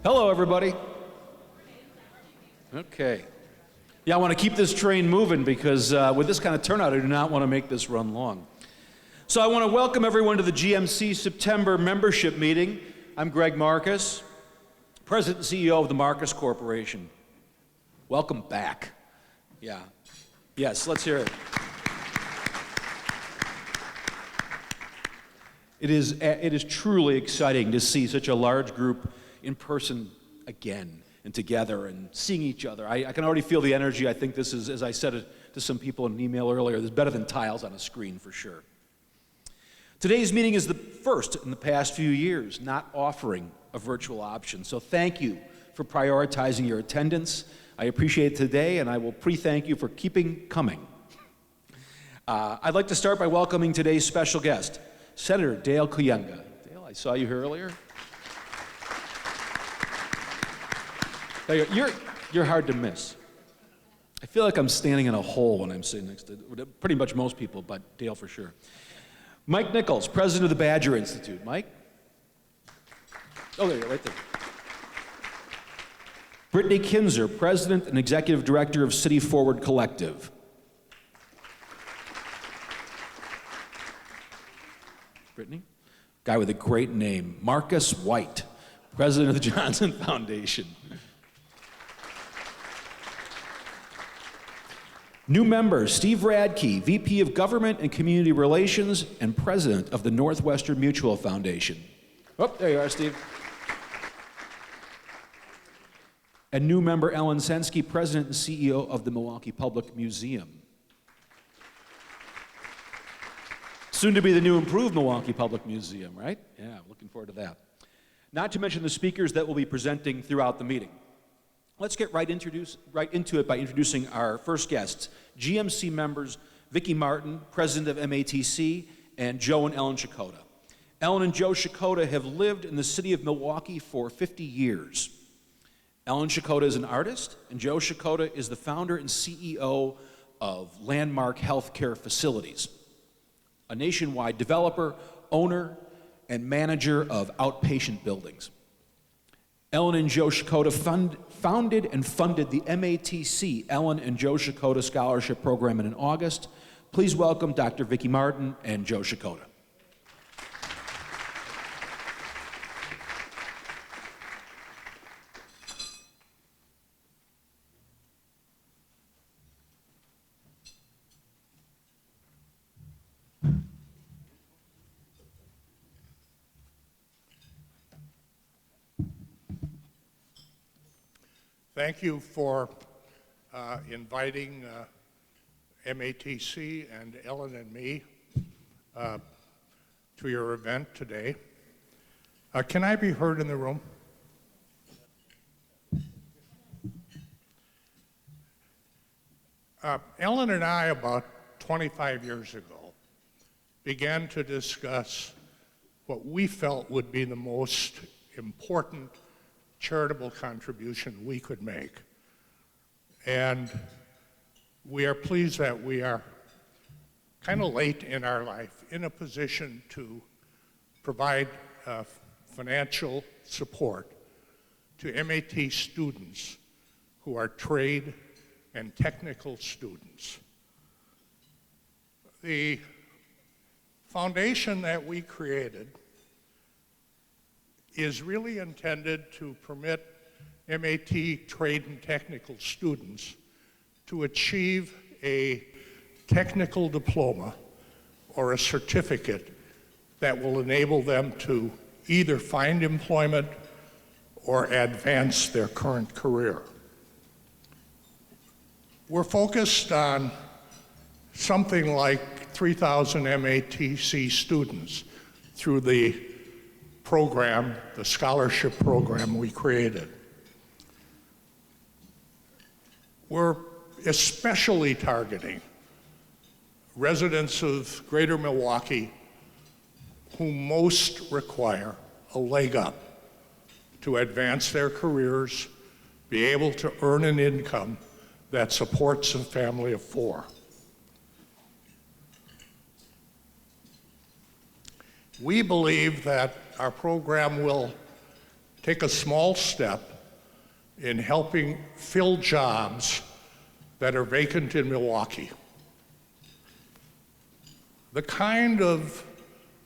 Hello, everybody. Okay. Yeah, I want to keep this train moving because with this kind of turnout, I do not want to make this run long. So I want to welcome everyone to the GMC September membership meeting. I'm Greg Marcus, President and CEO of the Marcus Corporation. Welcome back. Yeah. Yes, let's hear it. It is truly exciting to see such a large group in person again and together and seeing each other. I can already feel the energy. I think this is, as I said it to some people in an email earlier, this is better than tiles on a screen for sure. Today's meeting is the first in the past few years not offering a virtual option. So thank you for prioritizing your attendance. I appreciate it today, and I will pre-thank you for keeping coming. I'd like to start by welcoming today's special guest, Senator Dale Kooyenga. Dale, I saw you here earlier. You're hard to miss. I feel like I'm standing in a hole when I'm sitting next to pretty much most people, but Dale for sure. Mike Nichols, President of the Badger Institute. Mike? Oh, there you go, right there. Brittany Kinzer, President and Executive Director of City Forward Collective. Brittany? Guy with a great name, Marcus White, President of the Johnson Foundation. New member, Steve Radke, VP of Government and Community Relations and President of the Northwestern Mutual Foundation. Oh, there you are, Steve. And new member, Ellen Sensky, President and CEO of the Milwaukee Public Museum. Soon to be the new improved Milwaukee Public Museum, right? Yeah, looking forward to that. Not to mention the speakers that will be presenting throughout the meeting. Let's get right into it by introducing our first guests, GMC members Vicki Martin, President of MATC, and Joe and Ellen Shikoda. Ellen and Joe Shikoda have lived in the city of Milwaukee for 50 years. Ellen Shikoda is an artist, and Joe Shikoda is the founder and CEO of Landmark Healthcare Facilities, a nationwide developer, owner, and manager of outpatient buildings. Ellen and Joe Shikoda founded and funded the MATC Ellen and Joe Shikoda Scholarship Program in August. Please welcome Dr. Vicki Martin and Joe Shikoda. Thank you for inviting MATC and Ellen and me to your event today. Can I be heard in the room? Ellen and I, about 25 years ago, began to discuss what we felt would be the most important charitable contribution we could make. And we are pleased that we are kind of late in our life in a position to provide financial support to MAT students who are trade and technical students. The foundation that we created is really intended to permit MAT trade and technical students to achieve a technical diploma or a certificate that will enable them to either find employment or advance their current career. We're focused on something like 3,000 MATC students through the program, the scholarship program we created. We're especially targeting residents of Greater Milwaukee who most require a leg up to advance their careers, be able to earn an income that supports a family of four. We believe that our program will take a small step in helping fill jobs that are vacant in Milwaukee. The kind of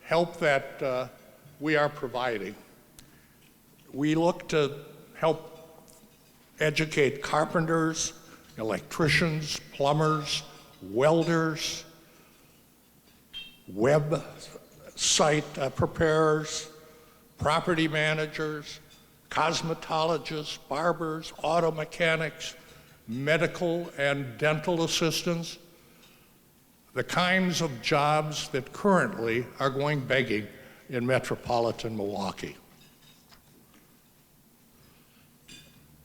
help that we are providing, we look to help educate carpenters, electricians, plumbers, welders, website preparers, property managers, cosmetologists, barbers, auto mechanics, medical and dental assistants, the kinds of jobs that currently are going begging in metropolitan Milwaukee.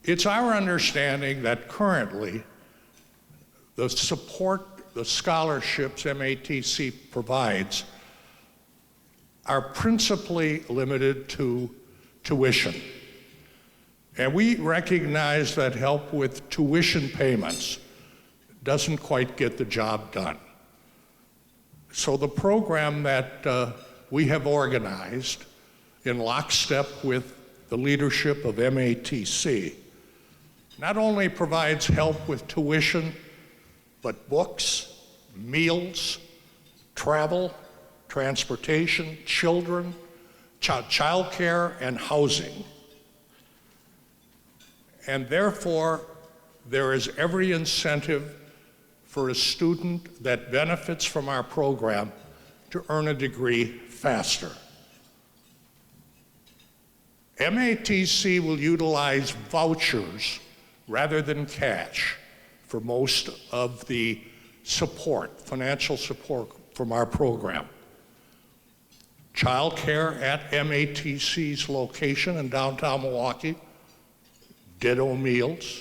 It's our understanding that currently the support, the scholarships MATC provides are principally limited to tuition. And we recognize that help with tuition payments doesn't quite get the job done. So the program that we have organized in lockstep with the leadership of MATC not only provides help with tuition, but books, meals, travel, transportation, children, child care, and housing. And therefore, there is every incentive for a student that benefits from our program to earn a degree faster. MATC will utilize vouchers rather than cash for most of the support, financial support from our program. Child care at MATC's location in downtown Milwaukee, ditto meals,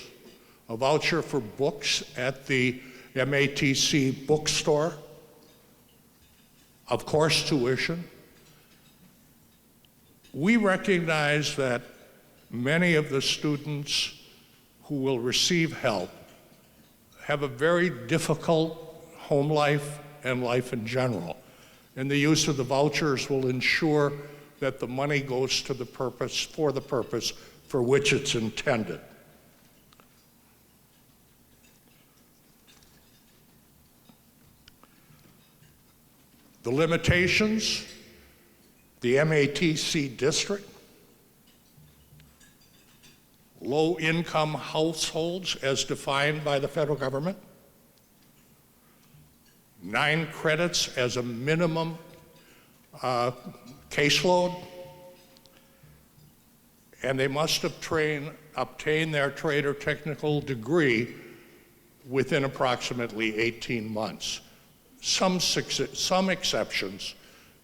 a voucher for books at the MATC bookstore, of course tuition. We recognize that many of the students who will receive help have a very difficult home life and life in general. And the use of the vouchers will ensure that the money goes to the purpose for which it's intended. The limitations, the MATC district, low-income households as defined by the federal government, 9 credits as a minimum caseload, and they must obtain their trade or technical degree within approximately 18 months. Some exceptions,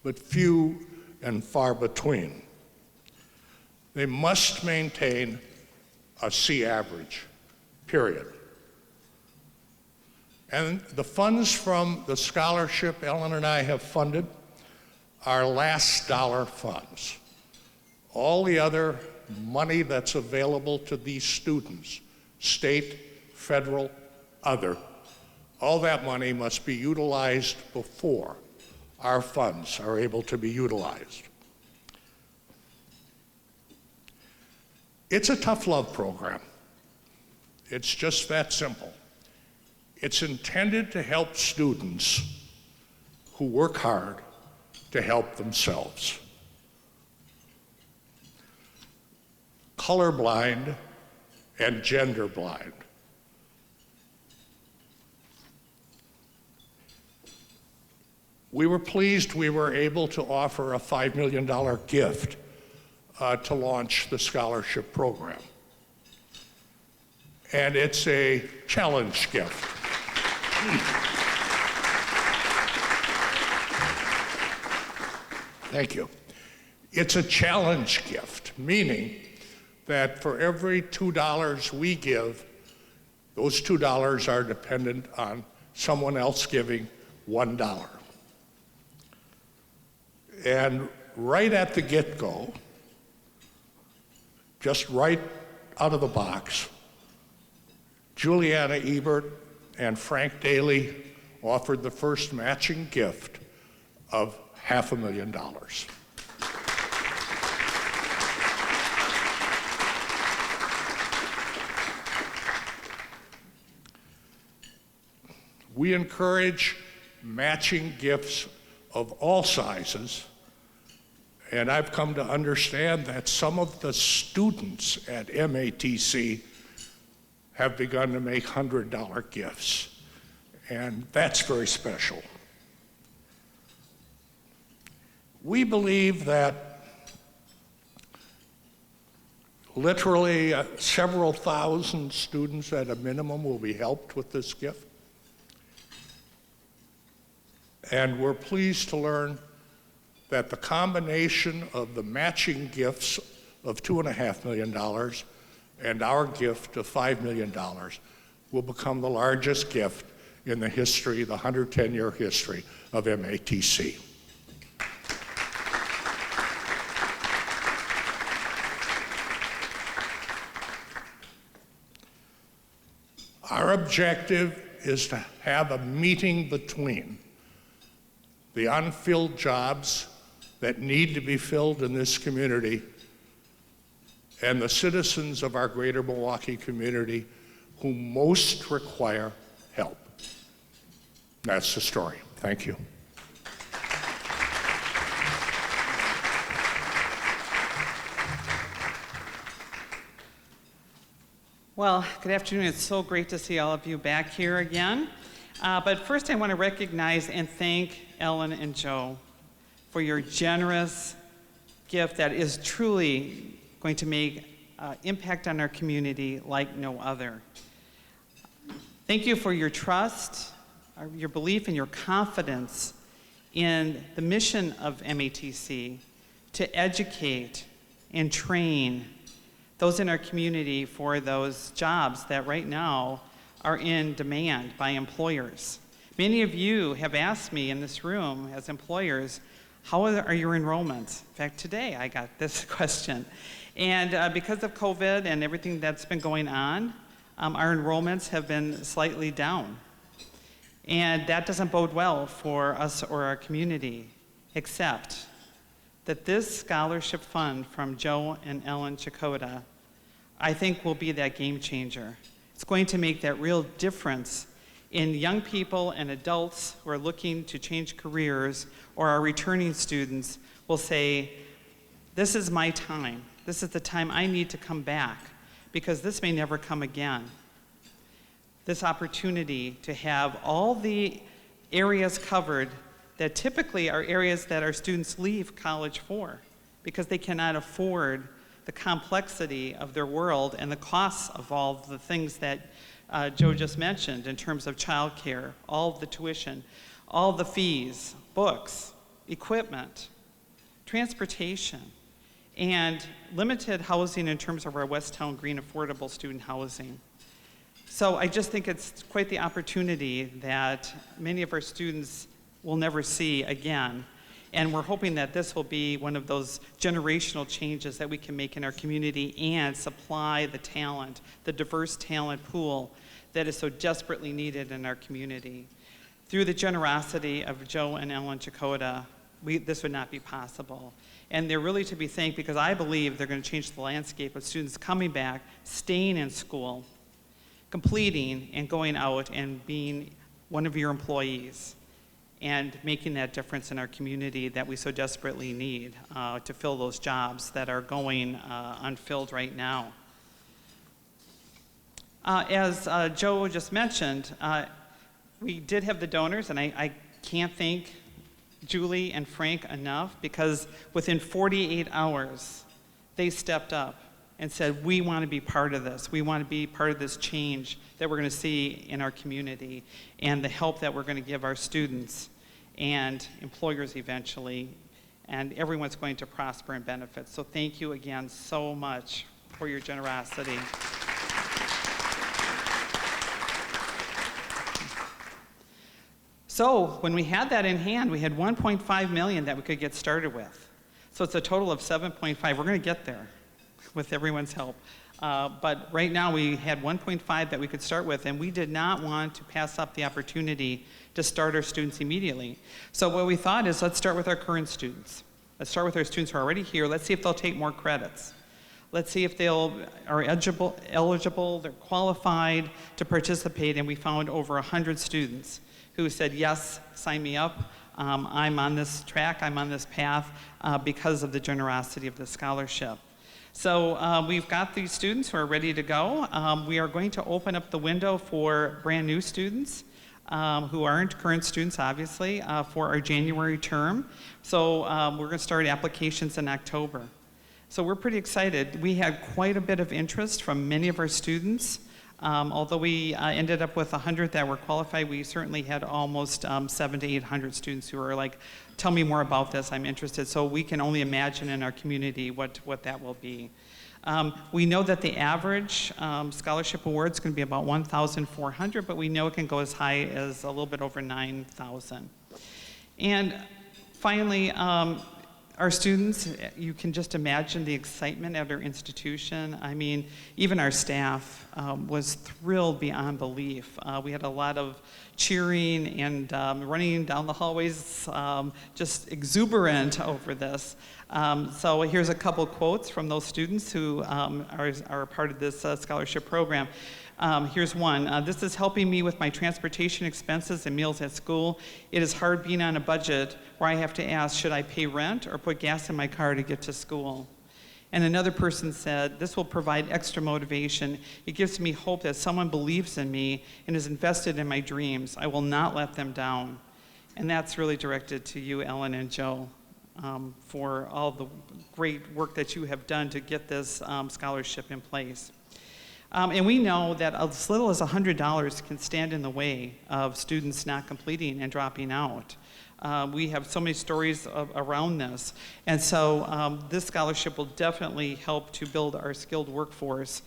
but few and far between. They must maintain a C average, period. And the funds from the scholarship Ellen and I have funded are last dollar funds. All the other money that's available to these students, state, federal, other, all that money must be utilized before our funds are able to be utilized. It's a tough love program. It's just that simple. It's intended to help students who work hard to help themselves. Colorblind and gender blind. We were pleased we were able to offer a $5 million gift to launch the scholarship program. And it's a challenge gift. Thank you. It's a challenge gift, meaning that for every $2 we give, those $2 are dependent on someone else giving $1. And right at the get-go, just right out of the box, Juliana Ebert and Frank Daly offered the first matching gift of $500,000. We encourage matching gifts of all sizes, and I've come to understand that some of the students at MATC have begun to make $100 gifts, and that's very special. We believe that literally several thousand students at a minimum will be helped with this gift. And we're pleased to learn that the combination of the matching gifts of $2.5 million and our gift of $5 million will become the largest gift in the history, the 110-year history of MATC. Our objective is to have a meeting between the unfilled jobs that need to be filled in this community and the citizens of our Greater Milwaukee community who most require help. That's the story. Thank you. Well, good afternoon. It's so great to see all of you back here again. But first, I want to recognize and thank Ellen and Joe for your generous gift that is truly going to make impact on our community like no other. Thank you for your trust, your belief, and your confidence in the mission of MATC to educate and train those in our community for those jobs that right now are in demand by employers. Many of you have asked me in this room as employers, how are your enrollments? In fact, today I got this question. And because of COVID and everything that's been going on, our enrollments have been slightly down. And that doesn't bode well for us or our community, except that this scholarship fund from Joe and Ellen Chakota, I think will be that game changer. It's going to make that real difference in young people and adults who are looking to change careers, or our returning students will say, this is my time. This is the time I need to come back, because this may never come again. This opportunity to have all the areas covered that typically are areas that our students leave college for, because they cannot afford the complexity of their world and the costs of all the things that Joe just mentioned in terms of childcare, all of the tuition, all the fees, books, equipment, transportation, and limited housing in terms of our Westtown Green affordable student housing. So I just think it's quite the opportunity that many of our students will never see again. And we're hoping that this will be one of those generational changes that we can make in our community and supply the talent, the diverse talent pool that is so desperately needed in our community. Through the generosity of Joe and Ellen Chakota, this would not be possible. And they're really to be thanked, because I believe they're going to change the landscape of students coming back, staying in school, completing and going out and being one of your employees, and making that difference in our community that we so desperately need to fill those jobs that are going unfilled right now. As Joe just mentioned, we did have the donors, and I can't thank Julie and Frank enough, because within 48 hours, they stepped up and said, we want to be part of this. We want to be part of this change that we're going to see in our community, and the help that we're going to give our students and employers eventually, and everyone's going to prosper and benefit. So thank you again so much for your generosity. So when we had that in hand, we had 1.5 million that we could get started with. So it's a total of 7.5. We're going to get there with everyone's help. But right now we had 1.5 that we could start with, and we did not want to pass up the opportunity to start our students immediately. So what we thought is, let's start with our current students. Let's start with our students who are already here. Let's see if they'll take more credits. Let's see if they are eligible, they're qualified to participate, and we found over 100 students who said, yes, sign me up. I'm on this track, I'm on this path because of the generosity of the scholarship. So we've got these students who are ready to go. We are going to open up the window for brand new students who aren't current students, obviously, for our January term. So we're going to start applications in October. So we're pretty excited. We had quite a bit of interest from many of our students. Although we ended up with 100 that were qualified, we certainly had almost 700 to 800 students who were like, tell me more about this, I'm interested. So we can only imagine in our community what that will be. We know that the average scholarship award is going to be about 1,400, but we know it can go as high as a little bit over 9,000. And finally, our students, you can just imagine the excitement at our institution. I mean, even our staff was thrilled beyond belief. We had a lot of cheering and running down the hallways, just exuberant over this. So here's a couple quotes from those students who are part of this scholarship program. Here's one. This is helping me with my transportation expenses and meals at school. It is hard being on a budget where I have to ask, should I pay rent or put gas in my car to get to school? And another person said, this will provide extra motivation. It gives me hope that someone believes in me and is invested in my dreams. I will not let them down. And that's really directed to you, Ellen and Joe, for all the great work that you have done to get this scholarship in place. And we know that as little as $100 can stand in the way of students not completing and dropping out. We have so many stories around this. And so this scholarship will definitely help to build our skilled workforce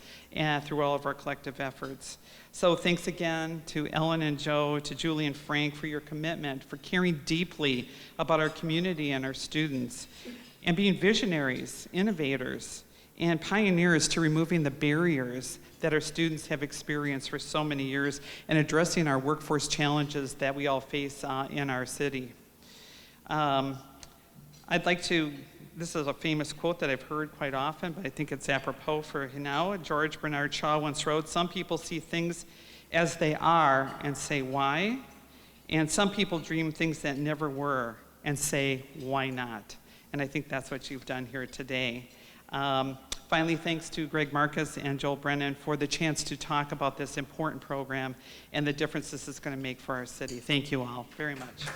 through all of our collective efforts. So thanks again to Ellen and Joe, to Julie and Frank for your commitment, for caring deeply about our community and our students, and being visionaries, innovators, and pioneers to removing the barriers that our students have experienced for so many years and addressing our workforce challenges that we all face in our city. I'd like to, this is a famous quote that I've heard quite often, but I think it's apropos for now. George Bernard Shaw once wrote, some people see things as they are and say, why? And some people dream things that never were and say, why not? And I think that's what you've done here today. Finally, thanks to Greg Marcus and Joel Brennan for the chance to talk about this important program and the difference this is going to make for our city. Thank you all very much.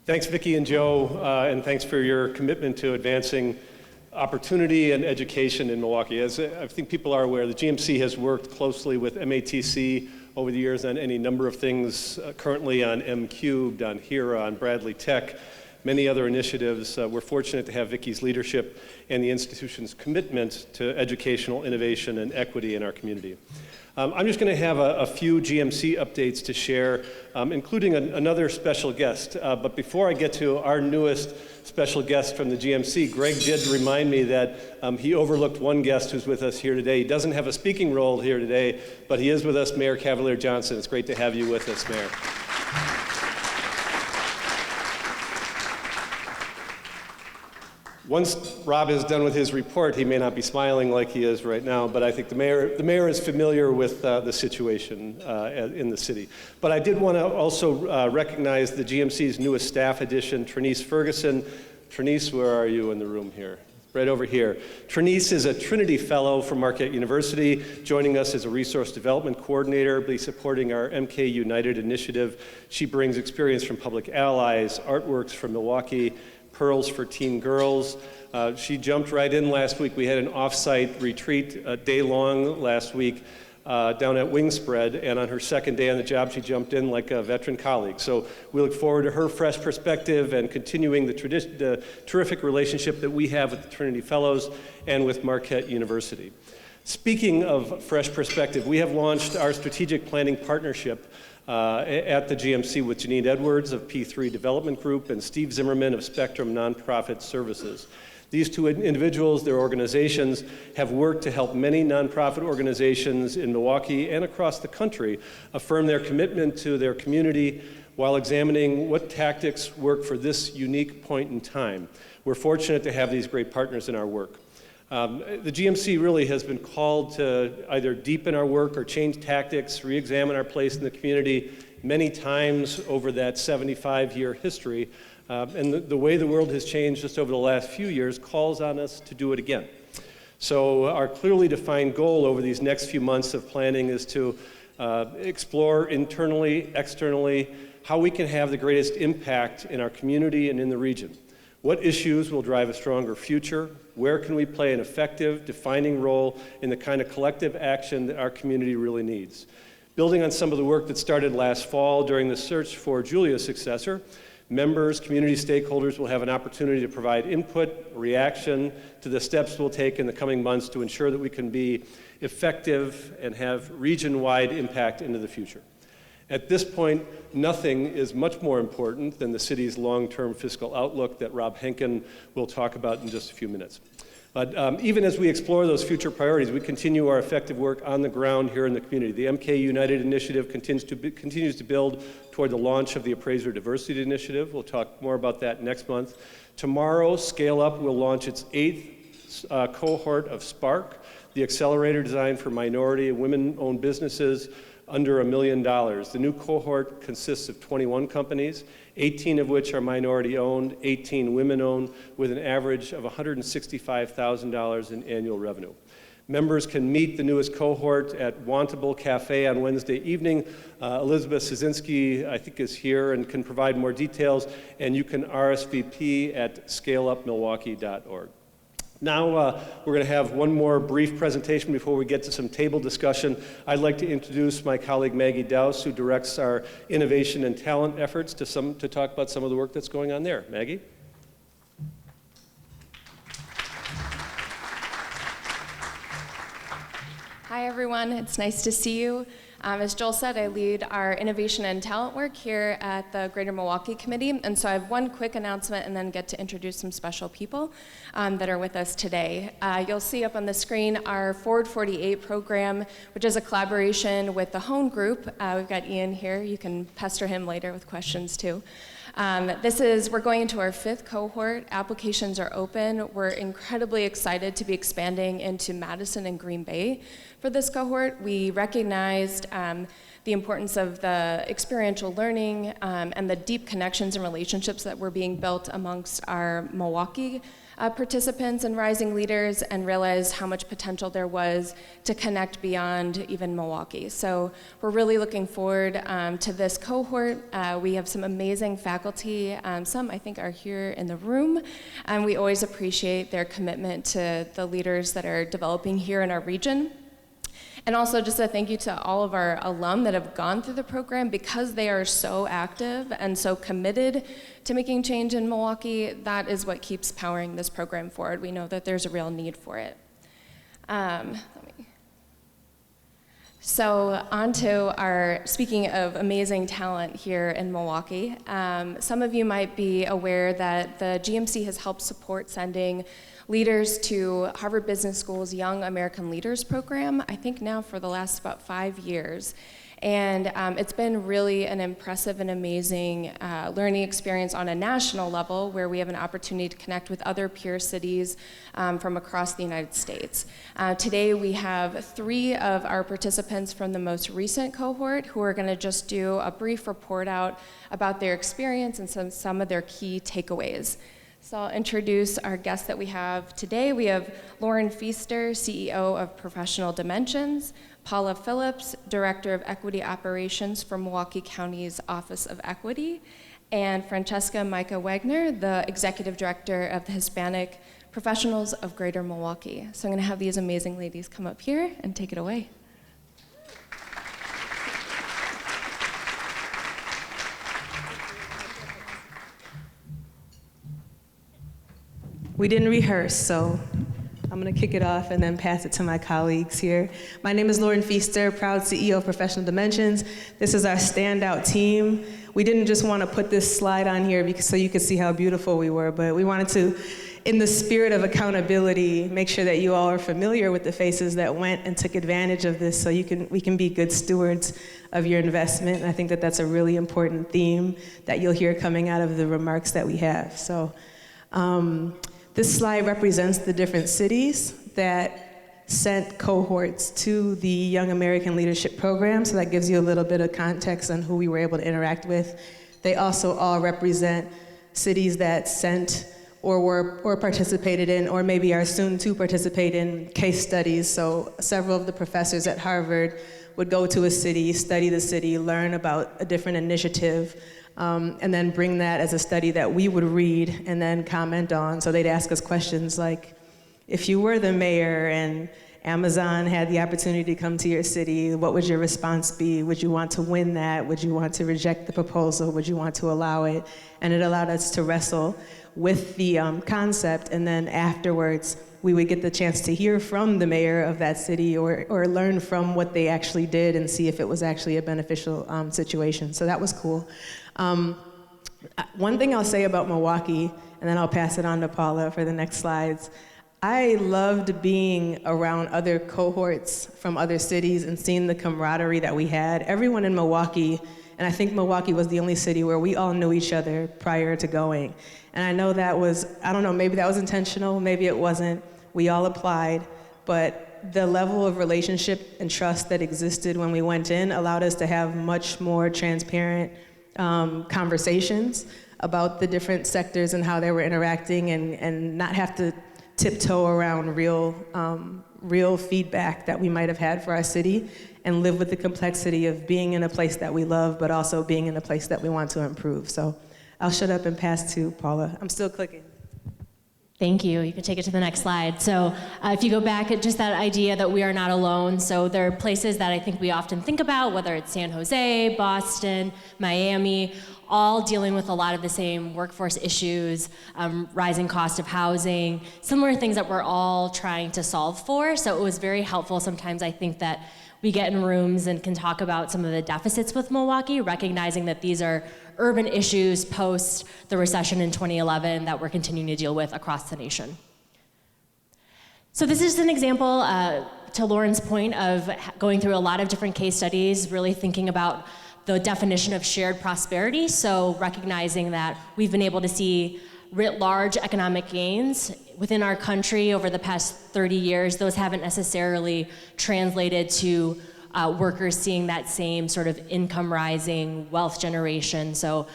Thanks, Vicki and Joe, and thanks for your commitment to advancing opportunity and education in Milwaukee. As I think people are aware, the GMC has worked closely with MATC over the years on any number of things, currently on M-Cubed, on HERA, on Bradley Tech, many other initiatives. We're fortunate to have Vicki's leadership and the institution's commitment to educational innovation and equity in our community. I'm just going to have a few GMC updates to share, including another special guest. But before I get to our newest special guest from the GMC, Greg did remind me that he overlooked one guest who's with us here today. He doesn't have a speaking role here today, but he is with us, Mayor Cavalier Johnson. It's great to have you with us, Mayor. Once Rob is done with his report, he may not be smiling like he is right now, but I think the mayor is familiar with the situation in the city. But I did want to also recognize the GMC's newest staff addition, Trinice Ferguson. Trinice, where are you in the room here? Right over here. Trinice is a Trinity Fellow from Marquette University, joining us as a Resource Development Coordinator, be supporting our MK United initiative. She brings experience from Public Allies, Artworks from Milwaukee, Pearls for Teen Girls. She jumped right in last week. We had an off-site retreat, a day-long last week, down at Wingspread, and on her second day on the job, she jumped in like a veteran colleague. So we look forward to her fresh perspective and continuing the terrific relationship that we have with the Trinity Fellows and with Marquette University. Speaking of fresh perspective, we have launched our strategic planning partnership at the GMC with Janine Edwards of P3 Development Group and Steve Zimmerman of Spectrum Nonprofit Services. These two individuals, their organizations, have worked to help many nonprofit organizations in Milwaukee and across the country affirm their commitment to their community while examining what tactics work for this unique point in time. We're fortunate to have these great partners in our work. The GMC really has been called to either deepen our work or change tactics, re-examine our place in the community many times over that 75-year history. And the way the world has changed just over the last few years calls on us to do it again. So our clearly defined goal over these next few months of planning is to explore internally, externally, how we can have the greatest impact in our community and in the region. What issues will drive a stronger future? Where can we play an effective, defining role in the kind of collective action that our community really needs? Building on some of the work that started last fall during the search for Julia's successor, members, community stakeholders will have an opportunity to provide input, reaction to the steps we'll take in the coming months to ensure that we can be effective and have region-wide impact into the future. At this point, nothing is much more important than the city's long-term fiscal outlook that Rob Henken will talk about in just a few minutes. But even as we explore those future priorities, we continue our effective work on the ground here in the community. The MK United Initiative continues to build toward the launch of the Appraiser Diversity Initiative. We'll talk more about that next month. Tomorrow, Scale Up will launch its 8th cohort of Spark, the accelerator designed for minority and women-owned businesses under $1 million. The new cohort consists of 21 companies, 18 of which are minority-owned, 18 women-owned, with an average of $165,000 in annual revenue. Members can meet the newest cohort at Wantable Cafe on Wednesday evening. Elizabeth Szynski, I think, is here and can provide more details, and you can RSVP at scaleupmilwaukee.org. Now we're going to have one more brief presentation before we get to some table discussion. I'd like to introduce my colleague Maggie Dowse, who directs our innovation and talent efforts, to talk about some of the work that's going on there. Maggie? Hi everyone, it's nice to see you. As Joel said, I lead our innovation and talent work here at the Greater Milwaukee Committee, and so I have one quick announcement and then get to introduce some special people that are with us today. You'll see up on the screen our Forward 48 program, which is a collaboration with the Hone Group. We've got Ian here. You can pester him later with questions too. We're going into our 5th cohort. Applications are open. We're incredibly excited to be expanding into Madison and Green Bay for this cohort. We recognized the importance of the experiential learning and the deep connections and relationships that were being built amongst our Milwaukee participants and rising leaders, and realized how much potential there was to connect beyond even Milwaukee. So we're really looking forward to this cohort. We have some amazing faculty. Some I think are here in the room, and we always appreciate their commitment to the leaders that are developing here in our region. And also just a thank you to all of our alum that have gone through the program. Because they are so active and so committed to making change in Milwaukee, that is what keeps powering this program forward. We know that there's a real need for it. So on to our, speaking of amazing talent here in Milwaukee, some of you might be aware that the GMC has helped support sending leaders to Harvard Business School's Young American Leaders program, I think now for the last about 5 years. And it's been really an impressive and amazing learning experience on a national level, where we have an opportunity to connect with other peer cities from across the United States. Today we have 3 of our participants from the most recent cohort who are going to just do a brief report out about their experience and some of their key takeaways. So I'll introduce our guests that we have today. We have Lauren Feaster, CEO of Professional Dimensions, Paula Phillips, Director of Equity Operations for Milwaukee County's Office of Equity, and Francesca Micah Wagner, the Executive Director of the Hispanic Professionals of Greater Milwaukee. So I'm going to have these amazing ladies come up here and take it away. We didn't rehearse, so I'm going to kick it off and then pass it to my colleagues here. My name is Lauren Feaster, proud CEO of Professional Dimensions. This is our standout team. We didn't just want to put this slide on here so you could see how beautiful we were, but we wanted to in the spirit of accountability, make sure that you all are familiar with the faces that went and took advantage of this so we can be good stewards of your investment. And I think that that's a really important theme that you'll hear coming out of the remarks that we have. So this slide represents the different cities that sent cohorts to the Young American Leadership Program, so that gives you a little bit of context on who we were able to interact with. They also all represent cities that sent or participated in, or maybe are soon to participate in case studies. So several of the professors at Harvard would go to a city, study the city, learn about a different initiative, and then bring that as a study that we would read and then comment on. So they'd ask us questions like, if you were the mayor and Amazon had the opportunity to come to your city, what would your response be? Would you want to win that? Would you want to reject the proposal? Would you want to allow it? And it allowed us to wrestle with the concept, and then afterwards, we would get the chance to hear from the mayor of that city or learn from what they actually did and see if it was actually a beneficial situation. So that was cool. One thing I'll say about Milwaukee, and then I'll pass it on to Paula for the next slides. I loved being around other cohorts from other cities and seeing the camaraderie that we had. Everyone in Milwaukee, and I think Milwaukee was the only city where we all knew each other prior to going. And I know that was, I don't know, maybe that was intentional, maybe it wasn't. We all applied, but the level of relationship and trust that existed when we went in allowed us to have much more transparent conversations about the different sectors and how they were interacting, and not have to tiptoe around real feedback that we might have had for our city, and live with the complexity of being in a place that we love, but also being in a place that we want to improve. So I'll shut up and pass to Paula. I'm still clicking. Thank you. You can take it to the next slide. So if you go back at just that idea that we are not alone, so there are places that I think we often think about, whether it's San Jose, Boston, Miami, all dealing with a lot of the same workforce issues, rising cost of housing, similar things that we're all trying to solve for. So it was very helpful. Sometimes I think that we get in rooms and can talk about some of the deficits with Milwaukee, recognizing that these are urban issues post the recession in 2011 that we're continuing to deal with across the nation. So this is an example, to Lauren's point, of going through a lot of different case studies, really thinking about the definition of shared prosperity. So recognizing that we've been able to see writ large economic gains within our country over the past 30 years. Those haven't necessarily translated to workers seeing that same sort of income rising, wealth generation. So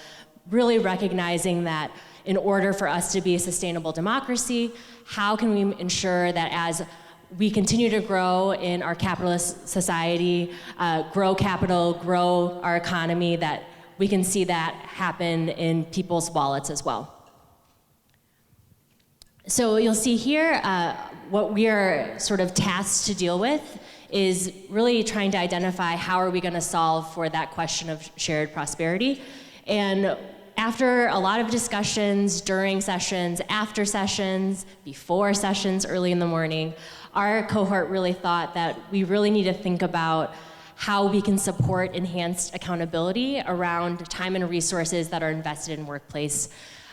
really recognizing that in order for us to be a sustainable democracy, how can we ensure that as we continue to grow in our capitalist society, grow capital, grow our economy, that we can see that happen in people's wallets as well. So you'll see here, what we are sort of tasked to deal with is really trying to identify how are we going to solve for that question of shared prosperity. And after a lot of discussions during sessions, after sessions, before sessions, early in the morning, our cohort really thought that we really need to think about how we can support enhanced accountability around time and resources that are invested in workplace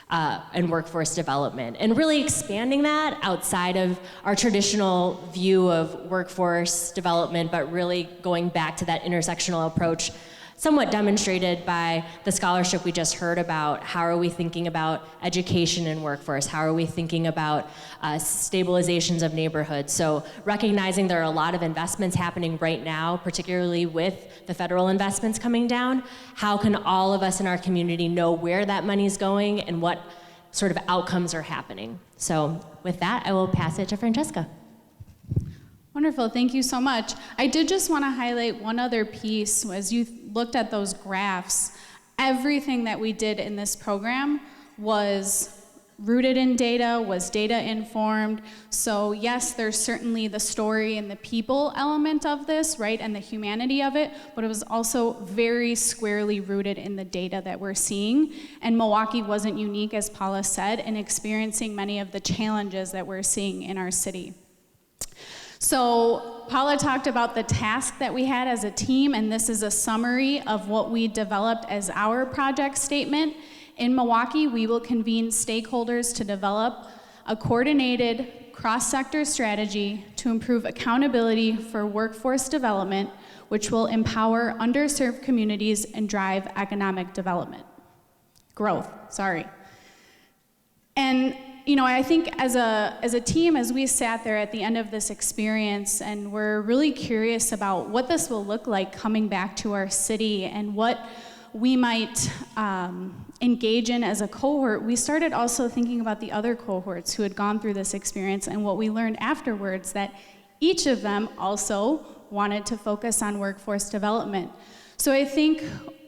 and workforce development, and really expanding that outside of our traditional view of workforce development, but really going back to that intersectional approach, somewhat demonstrated by the scholarship we just heard about. How are we thinking about education and workforce? How are we thinking about stabilizations of neighborhoods? So recognizing there are a lot of investments happening right now, particularly with the federal investments coming down, how can all of us in our community know where that money is going and what sort of outcomes are happening? So with that, I will pass it to Francesca. Wonderful, thank you so much. I did just want to highlight one other piece. As you looked at those graphs, everything that we did in this program was rooted in data, was data informed. So yes, there's certainly the story and the people element of this, right, and the humanity of it, but it was also very squarely rooted in the data that we're seeing. And Milwaukee wasn't unique, as Paula said, in experiencing many of the challenges that we're seeing in our city. So Paula talked about the task that we had as a team, and this is a summary of what we developed as our project statement. In Milwaukee, we will convene stakeholders to develop a coordinated cross-sector strategy to improve accountability for workforce development, which will empower underserved communities and drive economic growth. And I think as a team, as we sat there at the end of this experience, and we're really curious about what this will look like coming back to our city and what we might engage in as a cohort, we started also thinking about the other cohorts who had gone through this experience, and what we learned afterwards, that each of them also wanted to focus on workforce development. So I think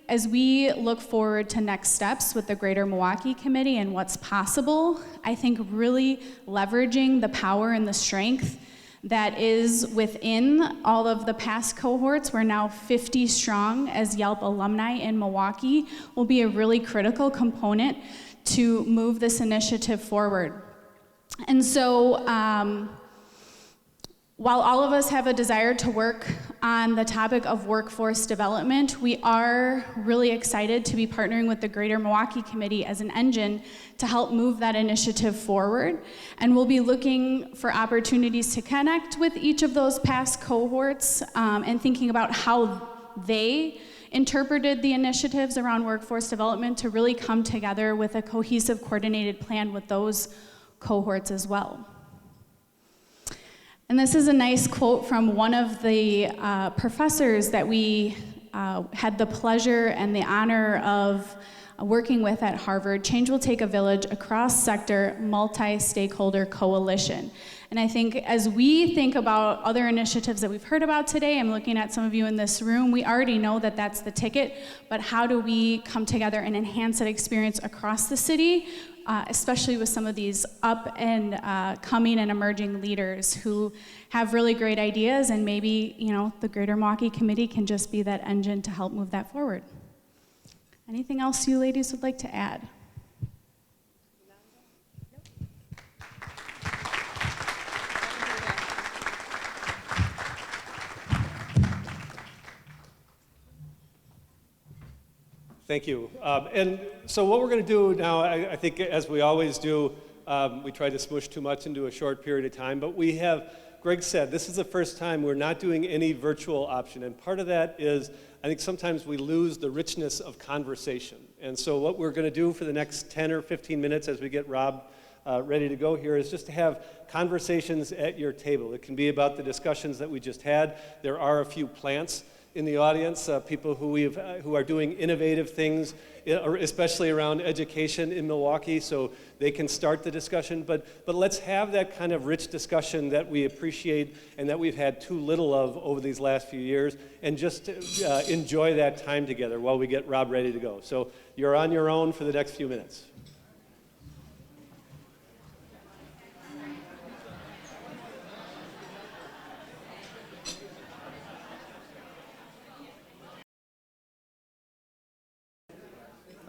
as we look forward to next steps with the Greater Milwaukee Committee and what's possible, I think really leveraging the power and the strength that is within all of the past cohorts, we're now 50 strong as Yelp alumni in Milwaukee, will be a really critical component to move this initiative forward. And so, while all of us have a desire to work on the topic of workforce development, we are really excited to be partnering with the Greater Milwaukee Committee as an engine to help move that initiative forward. And we'll be looking for opportunities to connect with each of those past cohorts and thinking about how they interpreted the initiatives around workforce development to really come together with a cohesive, coordinated plan with those cohorts as well. And this is a nice quote from one of the professors that we had the pleasure and the honor of working with at Harvard. Change will take a village, a cross-sector, multi-stakeholder coalition. And I think as we think about other initiatives that we've heard about today, I'm looking at some of you in this room, we already know that that's the ticket, but how do we come together and enhance that experience across the city? Especially with some of these up and coming and emerging leaders who have really great ideas, and maybe the Greater Milwaukee Committee can just be that engine to help move that forward. Anything else you ladies would like to add? Thank you. And so what we're going to do now, I think as we always do, we try to smush too much into a short period of time, but we have, Greg said, this is the first time we're not doing any virtual option, and part of that is I think sometimes we lose the richness of conversation. And so what we're going to do for the next 10 or 15 minutes as we get Rob ready to go here is just to have conversations at your table. It can be about the discussions that we just had. There are a few plants in the audience, people who are doing innovative things, especially around education in Milwaukee, so they can start the discussion. But let's have that kind of rich discussion that we appreciate and that we've had too little of over these last few years, and just enjoy that time together while we get Rob ready to go. So you're on your own for the next few minutes.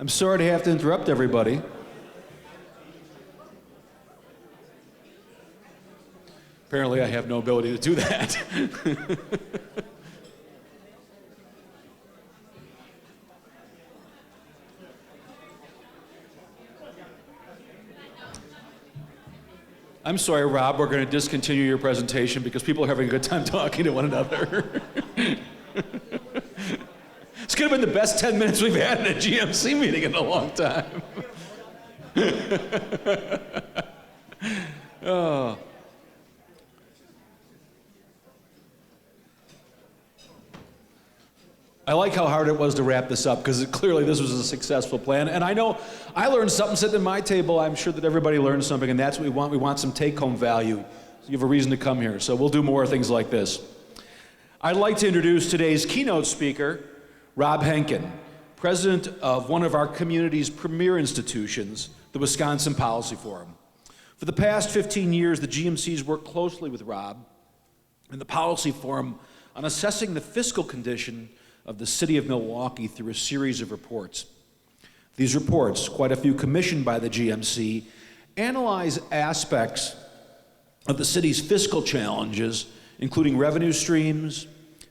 I'm sorry to have to interrupt everybody. Apparently, I have no ability to do that. I'm sorry, Rob, we're going to discontinue your presentation because people are having a good time talking to one another. It's going to have been the best 10 minutes we've had in a GMC meeting in a long time. Oh. I like how hard it was to wrap this up, because clearly this was a successful plan. And I know I learned something sitting at my table. I'm sure that everybody learned something, and that's what we want. We want some take-home value. So you have a reason to come here. So we'll do more things like this. I'd like to introduce today's keynote speaker, Rob Henken, president of one of our community's premier institutions, the Wisconsin Policy Forum. For the past 15 years, the GMC's worked closely with Rob and the Policy Forum on assessing the fiscal condition of the City of Milwaukee through a series of reports. These reports, quite a few commissioned by the GMC, analyze aspects of the city's fiscal challenges, including revenue streams,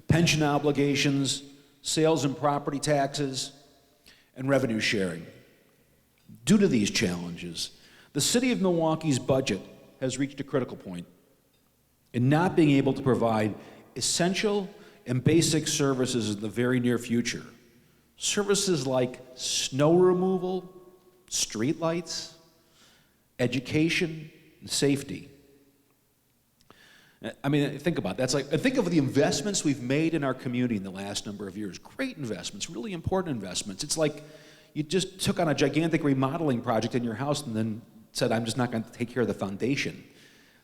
pension obligations, sales and property taxes, and revenue sharing. Due to these challenges, The City of Milwaukee's budget has reached a critical point in not being able to provide essential and basic services in the very near future. Services like snow removal, streetlights, education, and safety. I mean, think about that. Think of the investments we've made in our community in the last number of years. Great investments, really important investments. It's like you just took on a gigantic remodeling project in your house and then said, I'm just not going to take care of the foundation.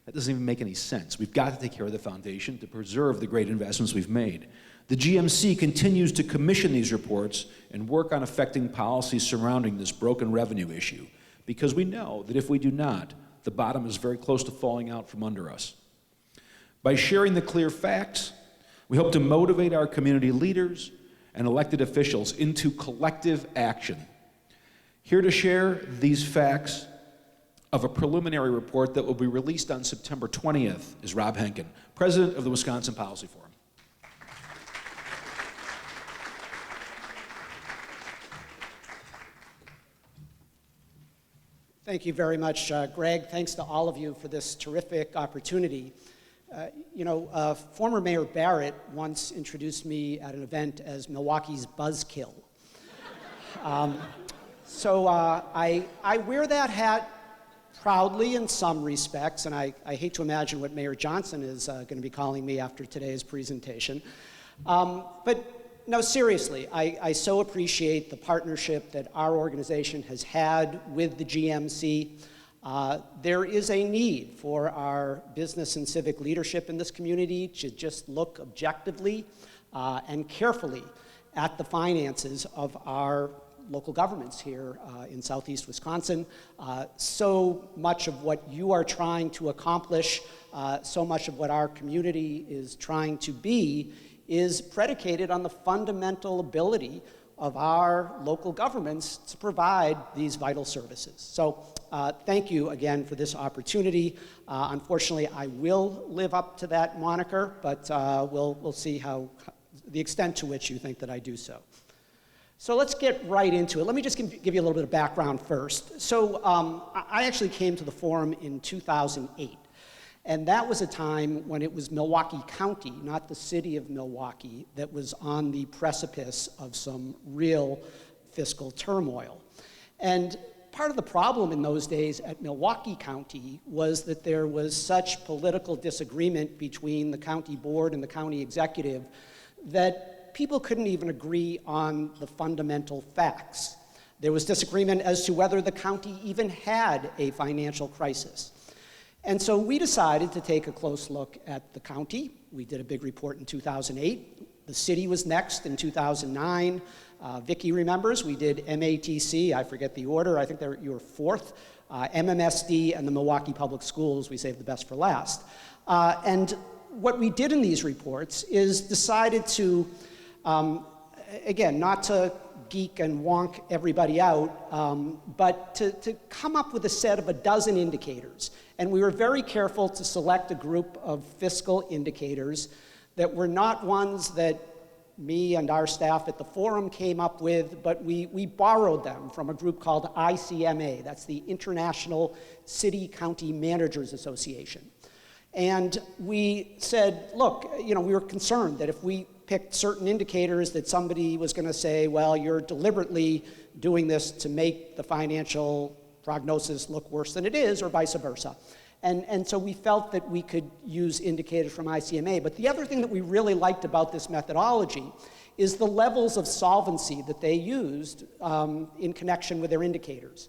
That doesn't even make any sense. We've got to take care of the foundation to preserve the great investments we've made. The GMC continues to commission these reports and work on affecting policies surrounding this broken revenue issue, because we know that if we do not, the bottom is very close to falling out from under us. By sharing the clear facts, we hope to motivate our community leaders and elected officials into collective action. Here to share these facts of a preliminary report that will be released on September 20th is Rob Henken, President of the Wisconsin Policy Forum. Thank you very much, Greg. Thanks to all of you for this terrific opportunity. Former Mayor Barrett once introduced me at an event as Milwaukee's buzzkill. So I wear that hat proudly in some respects, and I hate to imagine what Mayor Johnson is going to be calling me after today's presentation. But no, seriously, I so appreciate the partnership that our organization has had with the GMC. There is a need for our business and civic leadership in this community to just look objectively and carefully at the finances of our local governments here in southeast Wisconsin. So much of what you are trying to accomplish, so much of what our community is trying to be, is predicated on the fundamental ability of our local governments to provide these vital services. So thank you again for this opportunity. Unfortunately, I will live up to that moniker, but we'll see the extent to which you think that I do so. So let's get right into it. Let me just give you a little bit of background first. So I actually came to the forum in 2008. And that was a time when it was Milwaukee County, not the city of Milwaukee, that was on the precipice of some real fiscal turmoil. And part of the problem in those days at Milwaukee County was that there was such political disagreement between the county board and the county executive that people couldn't even agree on the fundamental facts. There was disagreement as to whether the county even had a financial crisis. And so we decided to take a close look at the county. We did a big report in 2008. The city was next in 2009. Vicki remembers, we did MATC, I forget the order, I think you were fourth. MMSD and the Milwaukee Public Schools, we saved the best for last. And what we did in these reports is decided to, again, not to geek and wonk everybody out, but to come up with a set of a dozen indicators. And we were very careful to select a group of fiscal indicators that were not ones that me and our staff at the forum came up with, but we borrowed them from a group called ICMA. That's the International City County Managers Association. And we said, look, we were concerned that if we picked certain indicators that somebody was going to say, well, you're deliberately doing this to make the financial prognosis look worse than it is, or vice versa. And so we felt that we could use indicators from ICMA. But the other thing that we really liked about this methodology is the levels of solvency that they used in connection with their indicators.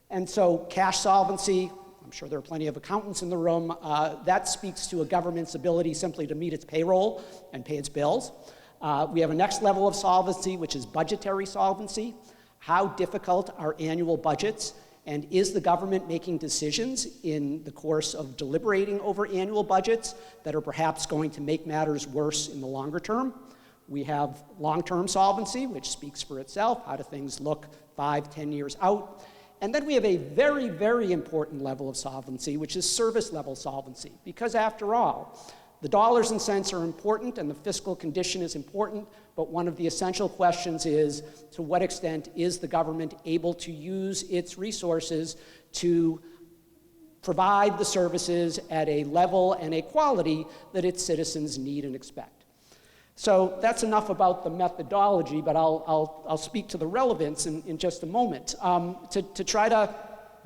And so cash solvency, I'm sure there are plenty of accountants in the room, that speaks to a government's ability simply to meet its payroll and pay its bills. We have a next level of solvency, which is budgetary solvency. How difficult are annual budgets? And is the government making decisions in the course of deliberating over annual budgets that are perhaps going to make matters worse in the longer term? We have long-term solvency, which speaks for itself. How do things look 5, 10 years out? And then we have a very, very important level of solvency, which is service level solvency. Because after all, the dollars and cents are important and the fiscal condition is important, but one of the essential questions is, to what extent is the government able to use its resources to provide the services at a level and a quality that its citizens need and expect. So that's enough about the methodology, but I'll speak to the relevance in just a moment. To try to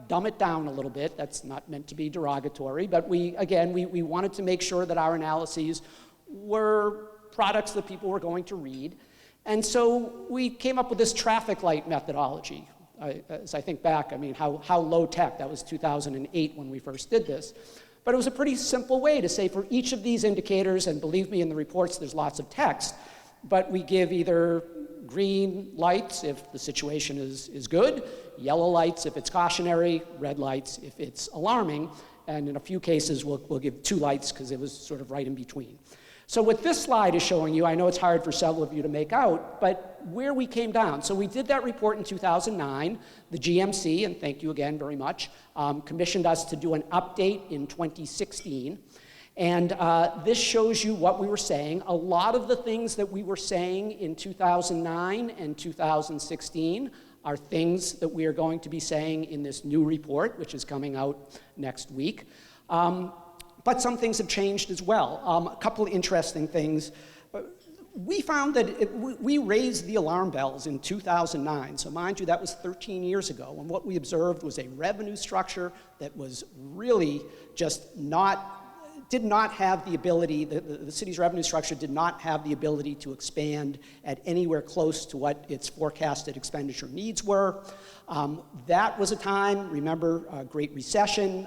dumb it down a little bit, that's not meant to be derogatory, but we wanted to make sure that our analyses were products that people were going to read. And so we came up with this traffic light methodology. As I think back, I mean, how low tech, that was 2008 when we first did this. But it was a pretty simple way to say for each of these indicators, and believe me, in the reports there's lots of text, but we give either green lights if the situation is good, yellow lights if it's cautionary, red lights if it's alarming, and in a few cases we'll give 2 lights because it was sort of right in between. So what this slide is showing you, I know it's hard for several of you to make out, but where we came down. So we did that report in 2009. The GMC, and thank you again very much, commissioned us to do an update in 2016. And this shows you what we were saying. A lot of the things that we were saying in 2009 and 2016 are things that we are going to be saying in this new report, which is coming out next week. But some things have changed as well. A couple of interesting things. We found that we raised the alarm bells in 2009. So mind you, that was 13 years ago. And what we observed was a revenue structure that was really just did not have the ability, the city's revenue structure did not have the ability to expand at anywhere close to what its forecasted expenditure needs were. That was a time, remember, Great Recession,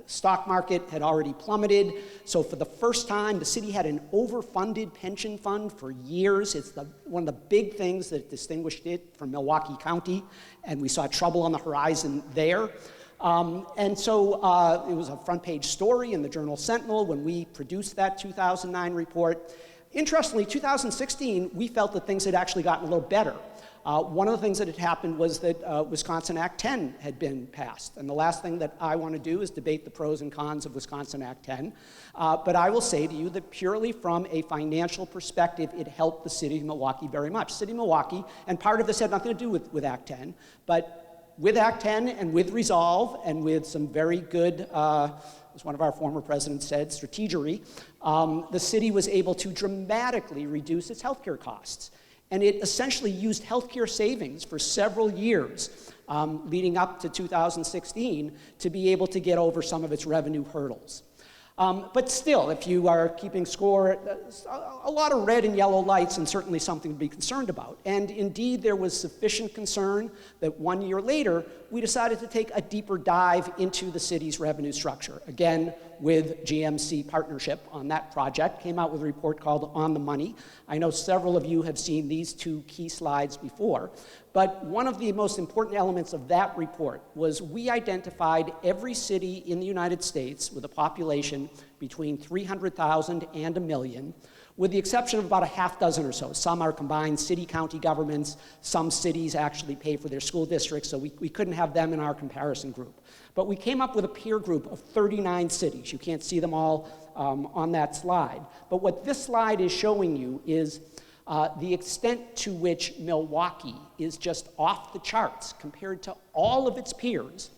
stock market had already plummeted. So for the first time, the city had an overfunded pension fund for years. It's one of the big things that distinguished it from Milwaukee County, and we saw trouble on the horizon there. And so it was a front page story in the Journal Sentinel when we produced that 2009 report. Interestingly, 2016, we felt that things had actually gotten a little better. One of the things that had happened was that Wisconsin Act 10 had been passed. And the last thing that I want to do is debate the pros and cons of Wisconsin Act 10. But I will say to you that purely from a financial perspective, it helped the city of Milwaukee very much. City of Milwaukee, and part of this had nothing to do with Act 10, but with Act 10 and with resolve and with some very good, as one of our former presidents said, strategery, the city was able to dramatically reduce its healthcare costs. And it essentially used healthcare savings for several years leading up to 2016 to be able to get over some of its revenue hurdles. But still, if you are keeping score, a lot of red and yellow lights and certainly something to be concerned about. And indeed, there was sufficient concern that 1 year later, we decided to take a deeper dive into the city's revenue structure. Again, with GMC partnership on that project, came out with a report called On the Money. I know several of you have seen these 2 key slides before, but one of the most important elements of that report was we identified every city in the United States with a population between 300,000 and 1 million, with the exception of about a half dozen or so. Some are combined city-county governments. Some cities actually pay for their school districts, so we couldn't have them in our comparison group. But we came up with a peer group of 39 cities. You can't see them all on that slide. But what this slide is showing you is the extent to which Milwaukee is just off the charts compared to all of its peers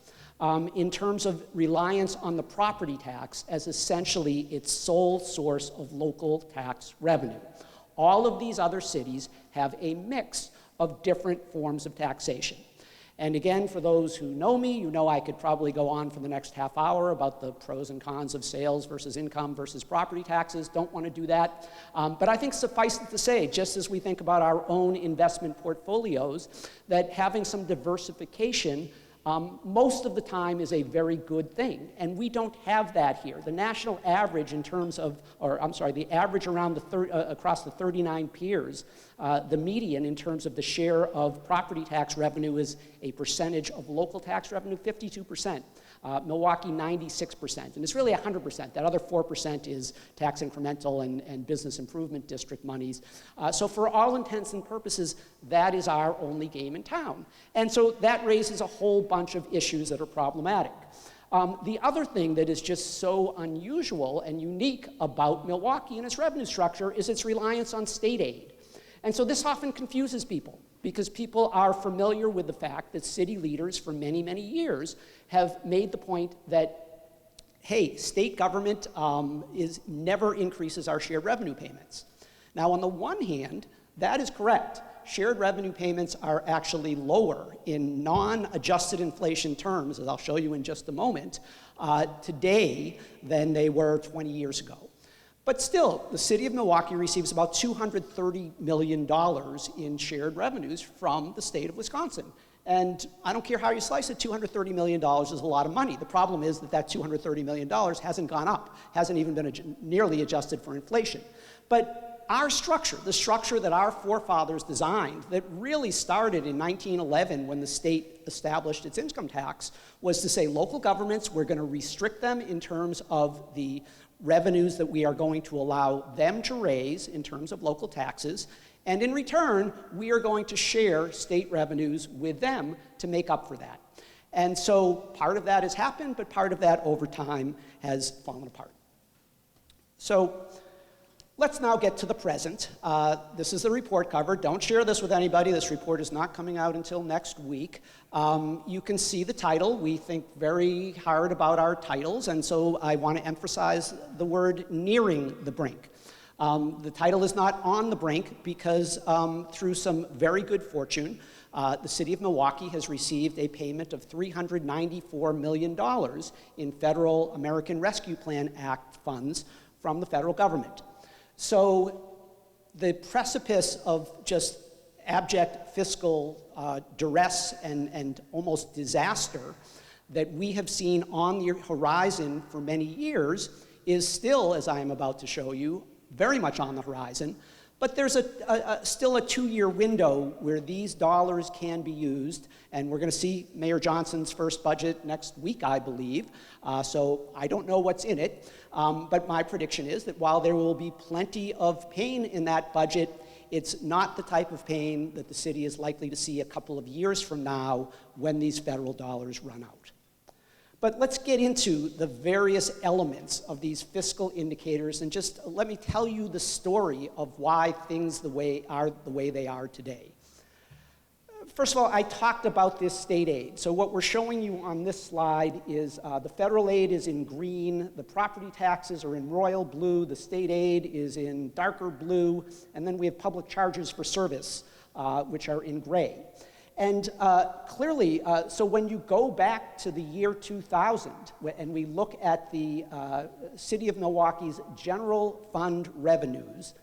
in terms of reliance on the property tax as essentially its sole source of local tax revenue. All of these other cities have a mix of different forms of taxation. And again, for those who know me, you know I could probably go on for the next half hour about the pros and cons of sales versus income versus property taxes. Don't want to do that. But I think suffice it to say, just as we think about our own investment portfolios, that having some diversification most of the time is a very good thing. And we don't have that here. The national average in terms of, the average around across the 39 peers, the median in terms of the share of property tax revenue is a percentage of local tax revenue, 52%. Milwaukee, 96%. And it's really 100%. That other 4% is tax incremental and business improvement district monies. So for all intents and purposes, that is our only game in town. And so that raises a whole bunch of issues that are problematic. The other thing that is just so unusual and unique about Milwaukee and its revenue structure is its reliance on state aid. And so this often confuses people because people are familiar with the fact that city leaders for many, many years have made the point that hey, state government never increases our shared revenue payments. Now, on the one hand, that is correct. Shared revenue payments are actually lower in non-adjusted inflation terms, as I'll show you in just a moment, today than they were 20 years ago. But still, the City of Milwaukee receives about $230 million in shared revenues from the state of Wisconsin. And I don't care how you slice it, $230 million is a lot of money. The problem is that that $230 million hasn't gone up, hasn't even been nearly adjusted for inflation. But our structure, the structure that our forefathers designed, that really started in 1911 when the state established its income tax, was to say local governments, we're going to restrict them in terms of the revenues that we are going to allow them to raise in terms of local taxes. And in return, we are going to share state revenues with them to make up for that. And so part of that has happened, but part of that over time has fallen apart. So let's now get to the present. This is the report cover. Don't share this with anybody. This report is not coming out until next week. You can see the title. We think very hard about our titles, and so I want to emphasize the word nearing the brink. The title is not on the brink because through some very good fortune, the City of Milwaukee has received a payment of $394 million in federal American Rescue Plan Act funds from the federal government. So the precipice of just abject fiscal duress and almost disaster that we have seen on the horizon for many years is still, as I am about to show you, very much on the horizon, but there's still a 2-year window where these dollars can be used, and we're going to see Mayor Johnson's first budget next week, I believe, so I don't know what's in it, but my prediction is that while there will be plenty of pain in that budget, it's not the type of pain that the city is likely to see a couple of years from now when these federal dollars run out. But let's get into the various elements of these fiscal indicators and just let me tell you the story of why things the way they are today. First of all, I talked about this state aid. So what we're showing you on this slide is the federal aid is in green, the property taxes are in royal blue, the state aid is in darker blue, and then we have public charges for service, which are in gray. And clearly, so when you go back to the year 2000, and we look at the City of Milwaukee's general fund revenues,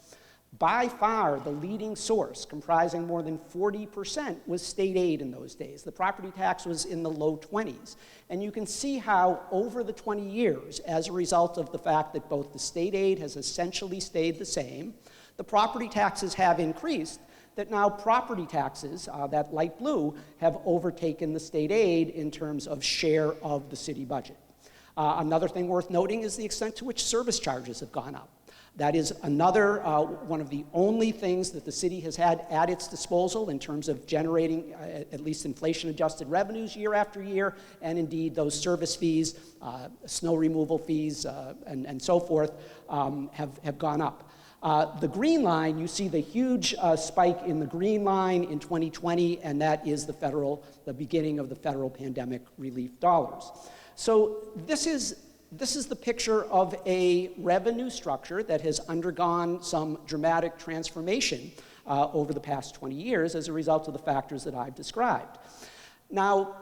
by far the leading source, comprising more than 40%, was state aid in those days. The property tax was in the low 20s. And you can see how over the 20 years, as a result of the fact that both the state aid has essentially stayed the same, the property taxes have increased, that now property taxes, that light blue, have overtaken the state aid in terms of share of the city budget. Another thing worth noting is the extent to which service charges have gone up. That is another one of the only things that the city has had at its disposal in terms of generating at least inflation-adjusted revenues year after year, and indeed those service fees, snow removal fees, and so forth have gone up. The green line, you see the huge spike in the green line in 2020, and that is the beginning of the federal pandemic relief dollars. So this is the picture of a revenue structure that has undergone some dramatic transformation over the past 20 years as a result of the factors that I've described. Now,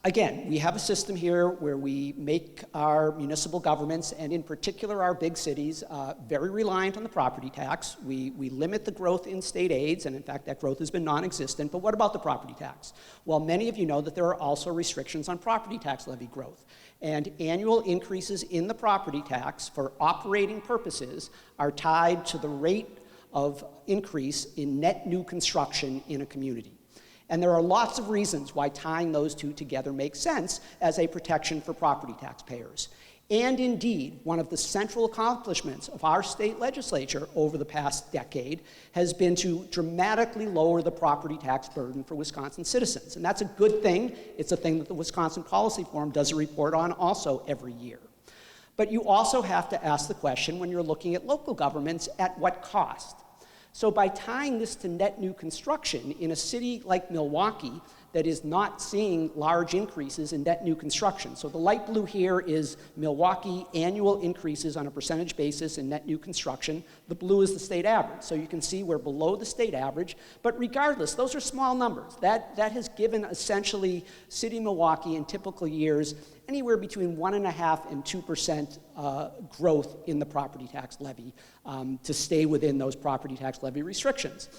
again, we have a system here where we make our municipal governments, and in particular our big cities, very reliant on the property tax. We limit the growth in state aids, and in fact that growth has been non-existent, but what about the property tax? Well, many of you know that there are also restrictions on property tax levy growth, and annual increases in the property tax for operating purposes are tied to the rate of increase in net new construction in a community. And there are lots of reasons why tying those two together makes sense as a protection for property taxpayers. And indeed, one of the central accomplishments of our state legislature over the past decade has been to dramatically lower the property tax burden for Wisconsin citizens. And that's a good thing. It's a thing that the Wisconsin Policy Forum does a report on also every year. But you also have to ask the question when you're looking at local governments, at what cost? So by tying this to net new construction in a city like Milwaukee that is not seeing large increases in net new construction. So the light blue here is Milwaukee annual increases on a percentage basis in net new construction. The blue is the state average. So you can see we're below the state average, but regardless, those are small numbers. That has given essentially City of Milwaukee in typical years anywhere between 1.5% and 2% growth in the property tax levy to stay within those property tax levy restrictions.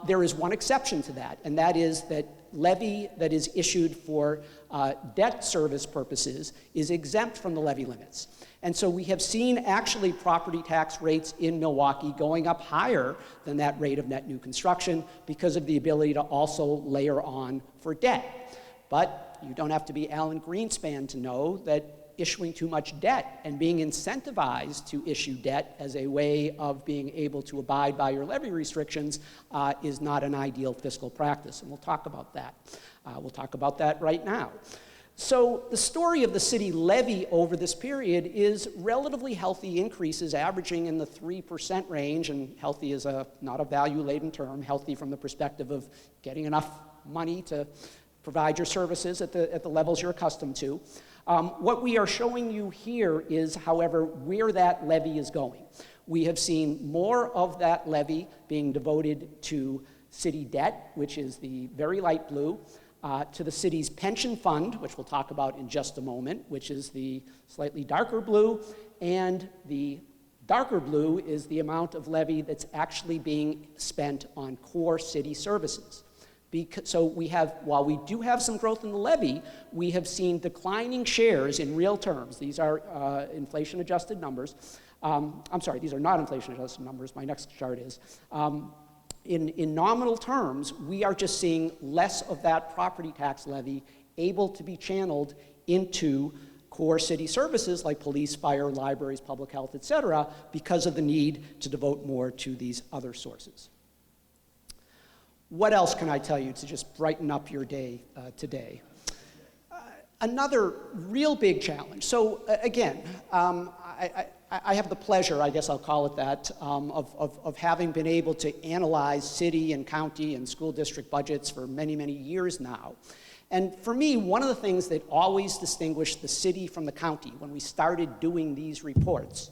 There is one exception to that, and that is that levy that is issued for debt service purposes is exempt from the levy limits. And so we have seen actually property tax rates in Milwaukee going up higher than that rate of net new construction because of the ability to also layer on for debt. But you don't have to be Alan Greenspan to know that issuing too much debt and being incentivized to issue debt as a way of being able to abide by your levy restrictions is not an ideal fiscal practice, and we'll talk about that. We'll talk about that right now. So the story of the city levy over this period is relatively healthy increases averaging in the 3% range, and healthy is not a value-laden term, healthy from the perspective of getting enough money to provide your services at the levels you're accustomed to. What we are showing you here is, however, where that levy is going. We have seen more of that levy being devoted to city debt, which is the very light blue, to the city's pension fund, which we'll talk about in just a moment, which is the slightly darker blue, and the darker blue is the amount of levy that's actually being spent on core city services. So we have, while we do have some growth in the levy, we have seen declining shares in real terms. These are inflation-adjusted numbers. I'm sorry, these are not inflation-adjusted numbers. My next chart is. In nominal terms, we are just seeing less of that property tax levy able to be channeled into core city services like police, fire, libraries, public health, et cetera, because of the need to devote more to these other sources. What else can I tell you to just brighten up your day today? Another real big challenge. So again, I have the pleasure, I guess I'll call it that, of having been able to analyze city and county and school district budgets for many, many years now. And for me, one of the things that always distinguished the city from the county when we started doing these reports,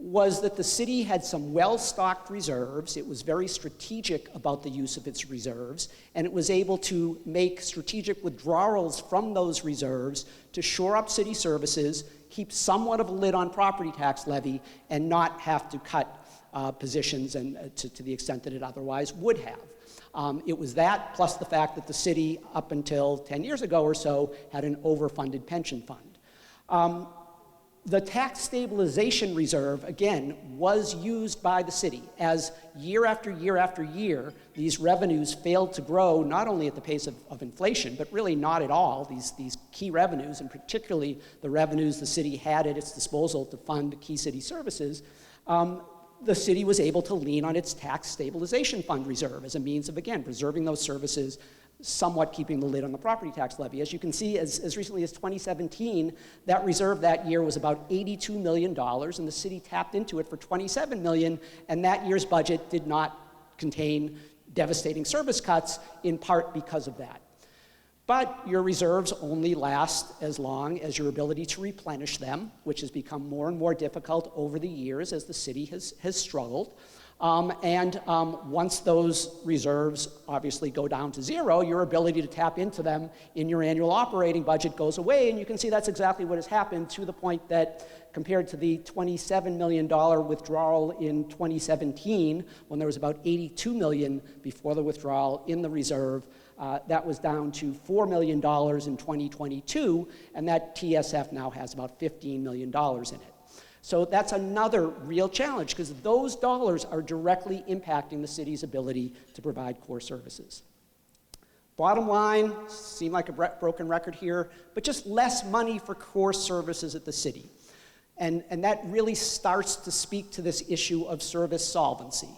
was that the city had some well-stocked reserves. It was very strategic about the use of its reserves, and it was able to make strategic withdrawals from those reserves to shore up city services, keep somewhat of a lid on property tax levy, and not have to cut positions and to the extent that it otherwise would have. It was that, plus the fact that the city, up until 10 years ago or so, had an overfunded pension fund. The tax stabilization reserve, again, was used by the city as year after year after year, these revenues failed to grow, not only at the pace of inflation, but really not at all, these key revenues, and particularly the revenues the city had at its disposal to fund key city services. The city was able to lean on its tax stabilization fund reserve as a means of, again, preserving those services, somewhat keeping the lid on the property tax levy. As you can see, as recently as 2017, that reserve that year was about $82 million, and the city tapped into it for $27 million, and that year's budget did not contain devastating service cuts, in part because of that. But your reserves only last as long as your ability to replenish them, which has become more and more difficult over the years as the city has struggled. Once those reserves obviously go down to zero, your ability to tap into them in your annual operating budget goes away, and you can see that's exactly what has happened, to the point that compared to the $27 million withdrawal in 2017, when there was about $82 million before the withdrawal in the reserve, that was down to $4 million in 2022, and that TSF now has about $15 million in it. So that's another real challenge, because those dollars are directly impacting the city's ability to provide core services. Bottom line, seem like a broken record here, but just less money for core services at the city. And that really starts to speak to this issue of service solvency.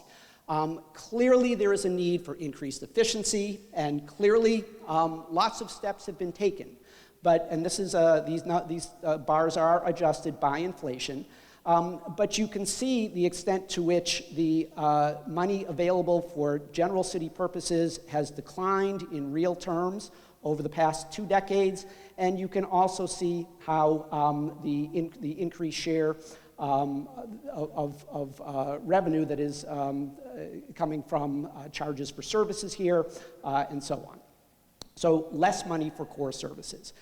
Clearly there is a need for increased efficiency, and clearly lots of steps have been taken. And this is, these bars are adjusted by inflation. But you can see the extent to which the money available for general city purposes has declined in real terms over the past 2 decades, and you can also see how the increased share of revenue that is coming from charges for services here, and so on. So less money for core services.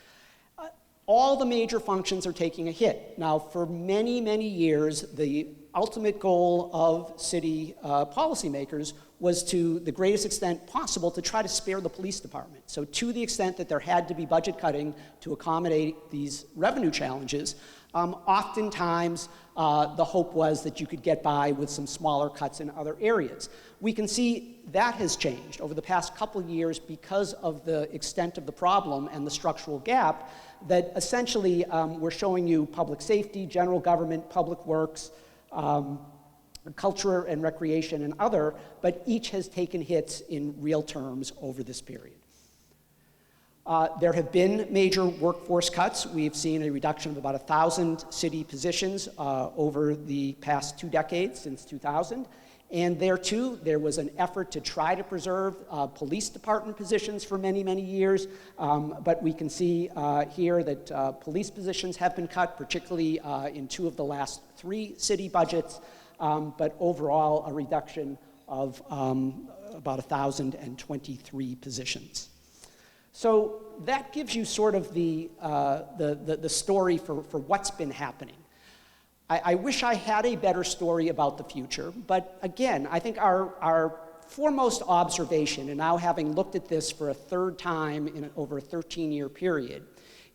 All the major functions are taking a hit. Now, for many, many years, the ultimate goal of city policymakers was, to the greatest extent possible, to try to spare the police department. So to the extent that there had to be budget cutting to accommodate these revenue challenges, oftentimes the hope was that you could get by with some smaller cuts in other areas. We can see that has changed over the past couple of years because of the extent of the problem and the structural gap, that essentially we're showing you public safety, general government, public works, culture and recreation and other, but each has taken hits in real terms over this period. There have been major workforce cuts. We've seen a reduction of about 1,000 city positions over the past 2 decades, since 2000. And there too, there was an effort to try to preserve police department positions for many, many years. But we can see here that police positions have been cut, particularly in 2 of the last 3 city budgets. But overall, a reduction of about 1,023 positions. So that gives you sort of the story for what's been happening. I wish I had a better story about the future, but again, I think our foremost observation, and now having looked at this for a 3rd time in over a 13-year period,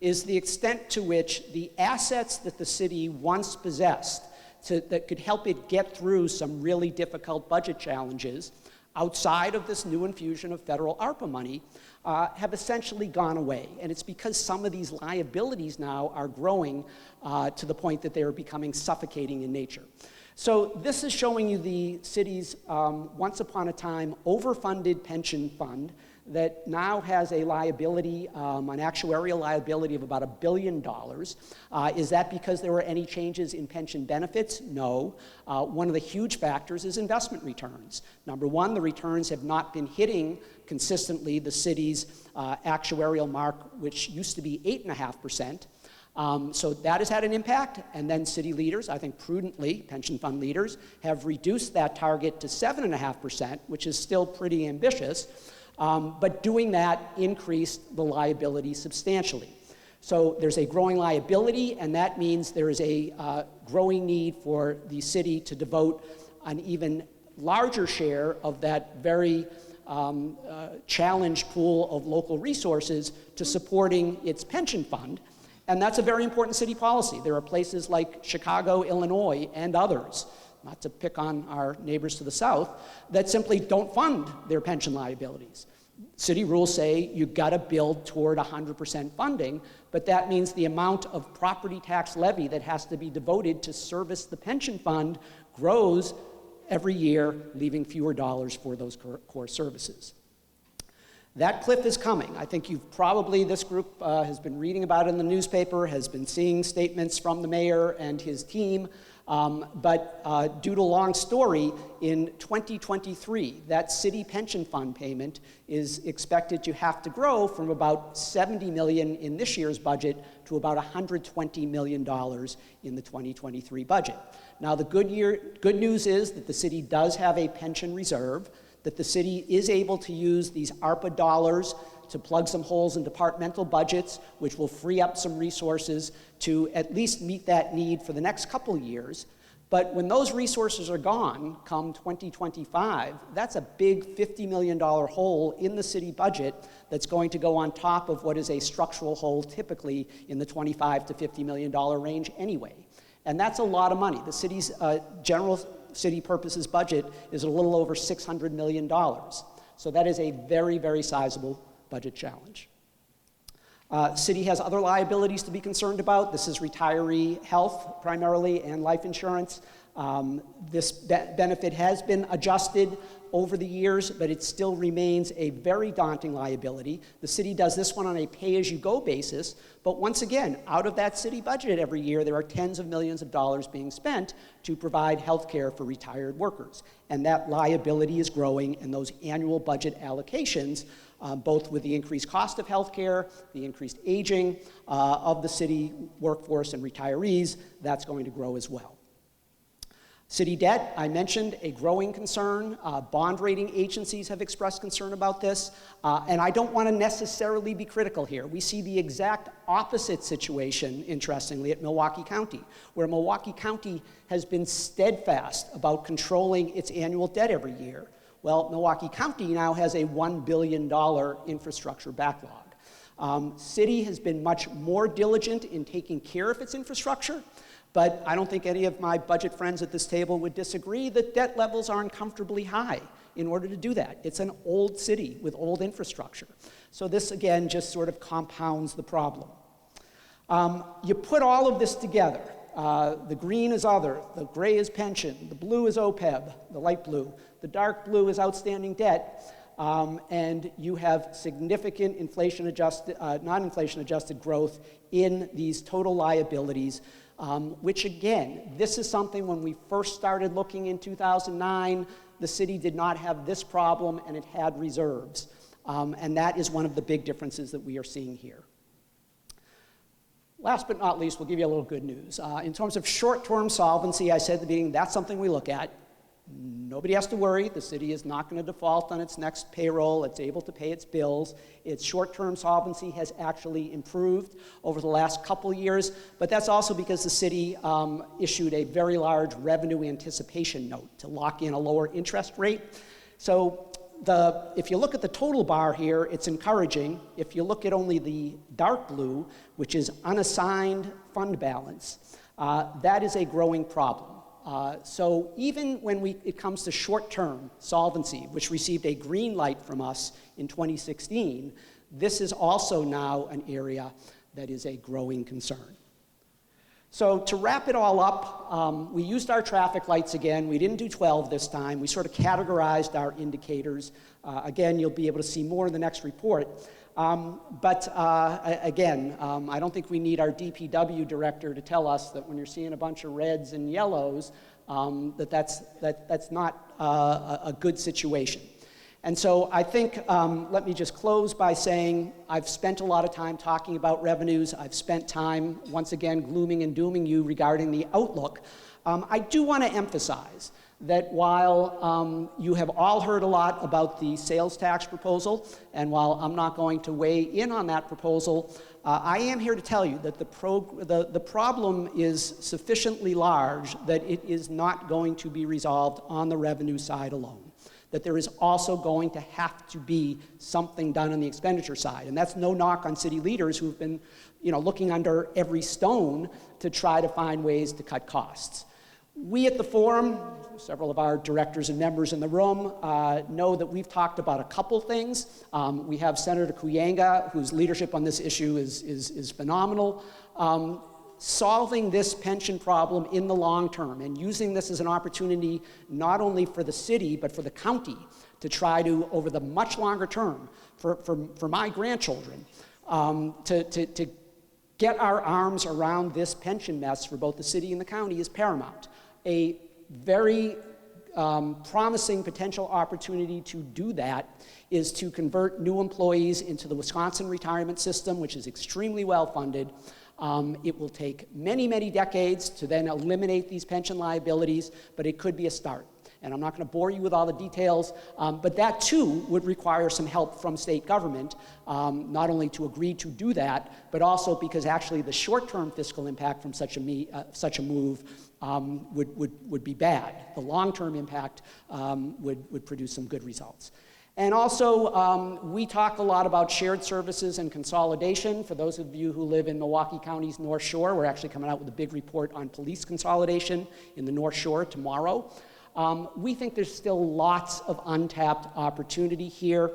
is the extent to which the assets that the city once possessed that could help it get through some really difficult budget challenges outside of this new infusion of federal ARPA money have essentially gone away. And it's because some of these liabilities now are growing to the point that they are becoming suffocating in nature. So this is showing you the city's once upon a time overfunded pension fund that now has a liability, an actuarial liability of about $1 billion. Is that because there were any changes in pension benefits? No. One of the huge factors is investment returns. Number one, the returns have not been hitting consistently the city's actuarial mark, which used to be 8.5%. So that has had an impact, and then city leaders, I think prudently, pension fund leaders, have reduced that target to 7.5%, which is still pretty ambitious, but doing that increased the liability substantially. So there's a growing liability, and that means there is a growing need for the city to devote an even larger share of that very challenged pool of local resources to supporting its pension fund. And that's a very important city policy. There are places like Chicago, Illinois, and others, not to pick on our neighbors to the south, that simply don't fund their pension liabilities. City rules say you've got to build toward 100% funding, but that means the amount of property tax levy that has to be devoted to service the pension fund grows every year, leaving fewer dollars for those core services. That cliff is coming. I think you've probably, this group has been reading about it in the newspaper, has been seeing statements from the mayor and his team, but due to a long story, in 2023, that city pension fund payment is expected to have to grow from about $70 million in this year's budget to about $120 million in the 2023 budget. Now, the good news is that the city does have a pension reserve, that the city is able to use these ARPA dollars to plug some holes in departmental budgets, which will free up some resources to at least meet that need for the next couple years. But when those resources are gone, come 2025, that's a big $50 million hole in the city budget that's going to go on top of what is a structural hole typically in the $25 to $50 million range anyway. And that's a lot of money. The city's general city purposes budget is a little over $600 million. So that is a very, very sizable budget challenge. City has other liabilities to be concerned about. This is retiree health primarily and life insurance. This benefit has been adjusted over the years, but it still remains a very daunting liability. The city does this one on a pay-as-you-go basis, but once again, out of that city budget every year, there are tens of millions of dollars being spent to provide health care for retired workers. And that liability is growing, and those annual budget allocations, both with the increased cost of health care, the increased aging of the city workforce and retirees, that's going to grow as well. City debt, I mentioned, a growing concern. Bond rating agencies have expressed concern about this, and I don't want to necessarily be critical here. We see the exact opposite situation, interestingly, at Milwaukee County, where Milwaukee County has been steadfast about controlling its annual debt every year. Well, Milwaukee County now has a $1 billion infrastructure backlog. City has been much more diligent in taking care of its infrastructure, but I don't think any of my budget friends at this table would disagree that debt levels are uncomfortably high in order to do that. It's an old city with old infrastructure. So this, again, just sort of compounds the problem. You put all of this together. The green is other, the gray is pension, the blue is OPEB, the light blue, the dark blue is outstanding debt, and you have significant inflation-adjusted, non-inflation-adjusted growth in these total liabilities, which again, this is something when we first started looking in 2009, the city did not have this problem and it had reserves. And that is one of the big differences that we are seeing here. Last but not least, we'll give you a little good news. In terms of short-term solvency, I said at the beginning, that's something we look at. Nobody has to worry. The city is not going to default on its next payroll. It's able to pay its bills. Its short-term solvency has actually improved over the last couple years, but that's also because the city issued a very large revenue anticipation note to lock in a lower interest rate. So if you look at the total bar here, it's encouraging. If you look at only the dark blue, which is unassigned fund balance, that is a growing problem. So even when it comes to short-term solvency, which received a green light from us in 2016, this is also now an area that is a growing concern. So to wrap it all up, we used our traffic lights again. We didn't do 12 this time. We sort of categorized our indicators. Again, you'll be able to see more in the next report. Again, I don't think we need our DPW director to tell us that when you're seeing a bunch of reds and yellows, that's not a good situation. And so I think, let me just close by saying I've spent a lot of time talking about revenues. I've spent time, once again, glooming and dooming you regarding the outlook. I do want to emphasize that while you have all heard a lot about the sales tax proposal, and while I'm not going to weigh in on that proposal, I am here to tell you that the problem is sufficiently large that it is not going to be resolved on the revenue side alone. That there is also going to have to be something done on the expenditure side. And that's no knock on city leaders who've been looking under every stone to try to find ways to cut costs. We at the forum, several of our directors and members in the room, know that we've talked about a couple things. We have Senator Kuyanga, whose leadership on this issue is phenomenal. Solving this pension problem in the long term and using this as an opportunity not only for the city but for the county to try to, over the much longer term, for my grandchildren, to get our arms around this pension mess for both the city and the county is paramount. A very promising potential opportunity to do that is to convert new employees into the Wisconsin retirement system, which is extremely well funded. It will take many, many decades to then eliminate these pension liabilities, but it could be a start. And I'm not going to bore you with all the details, but that too would require some help from state government, not only to agree to do that, but also because actually the short-term fiscal impact from such a move would be bad. The long-term impact would produce some good results. And also, we talk a lot about shared services and consolidation. For those of you who live in Milwaukee County's North Shore, we're actually coming out with a big report on police consolidation in the North Shore tomorrow. We think there's still lots of untapped opportunity here.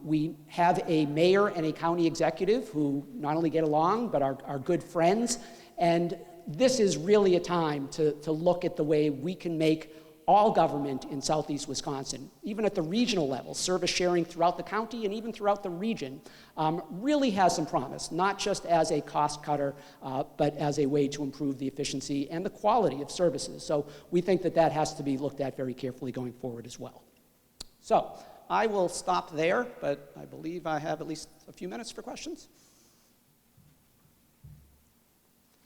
We have a mayor and a county executive who not only get along, but are good friends. And this is really a time to look at the way we can make all government in Southeast Wisconsin, even at the regional level, service sharing throughout the county and even throughout the region, really has some promise, not just as a cost cutter, but as a way to improve the efficiency and the quality of services. So we think that that has to be looked at very carefully going forward as well. So I will stop there, but I believe I have at least a few minutes for questions.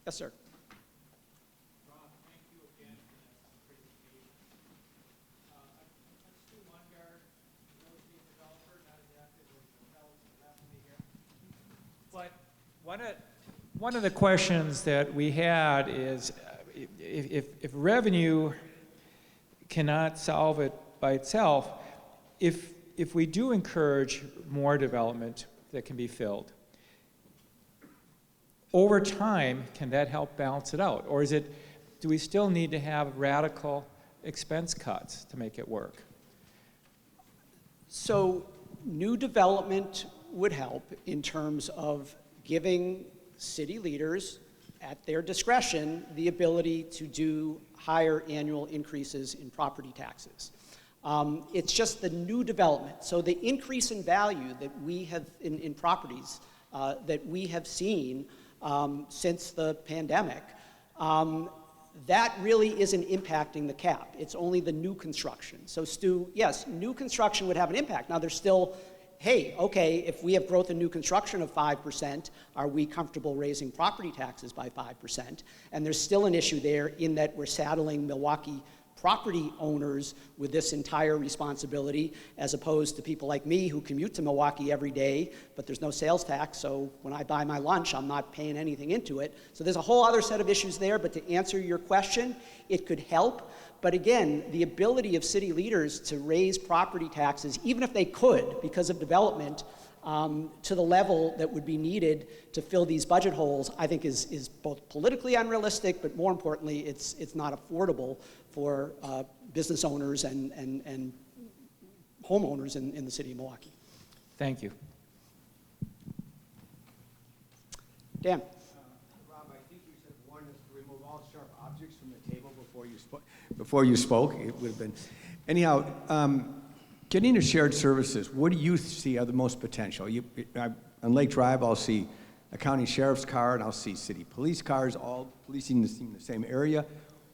Yes, sir. But one of the questions that we had is if revenue cannot solve it by itself, if we do encourage more development that can be filled, over time, can that help balance it out? Or do we still need to have radical expense cuts to make it work? So new development would help in terms of giving city leaders at their discretion the ability to do higher annual increases in property taxes. It's just the new development. So the increase in value that we have in properties that we have seen since the pandemic, that really isn't impacting the cap. It's only the new construction. So Stu, yes, new construction would have an impact. Now there's still, hey, okay, if we have growth in new construction of 5%, are we comfortable raising property taxes by 5%? And there's still an issue there in that we're saddling Milwaukee property owners with this entire responsibility, as opposed to people like me who commute to Milwaukee every day, but there's no sales tax, so when I buy my lunch, I'm not paying anything into it. So there's a whole other set of issues there, but to answer your question, it could help. But again, the ability of city leaders to raise property taxes, even if they could, because of development, to the level that would be needed to fill these budget holes, I think is both politically unrealistic, but more importantly, it's not affordable for business owners and homeowners in the city of Milwaukee. Thank you. Dan. Rob, I think you said one is to remove all sharp objects from the table before you spoke. It would have been. Anyhow, getting to shared services, what do you see are the most potential? On Lake Drive, I'll see a county sheriff's car, and I'll see city police cars, all policing the same area.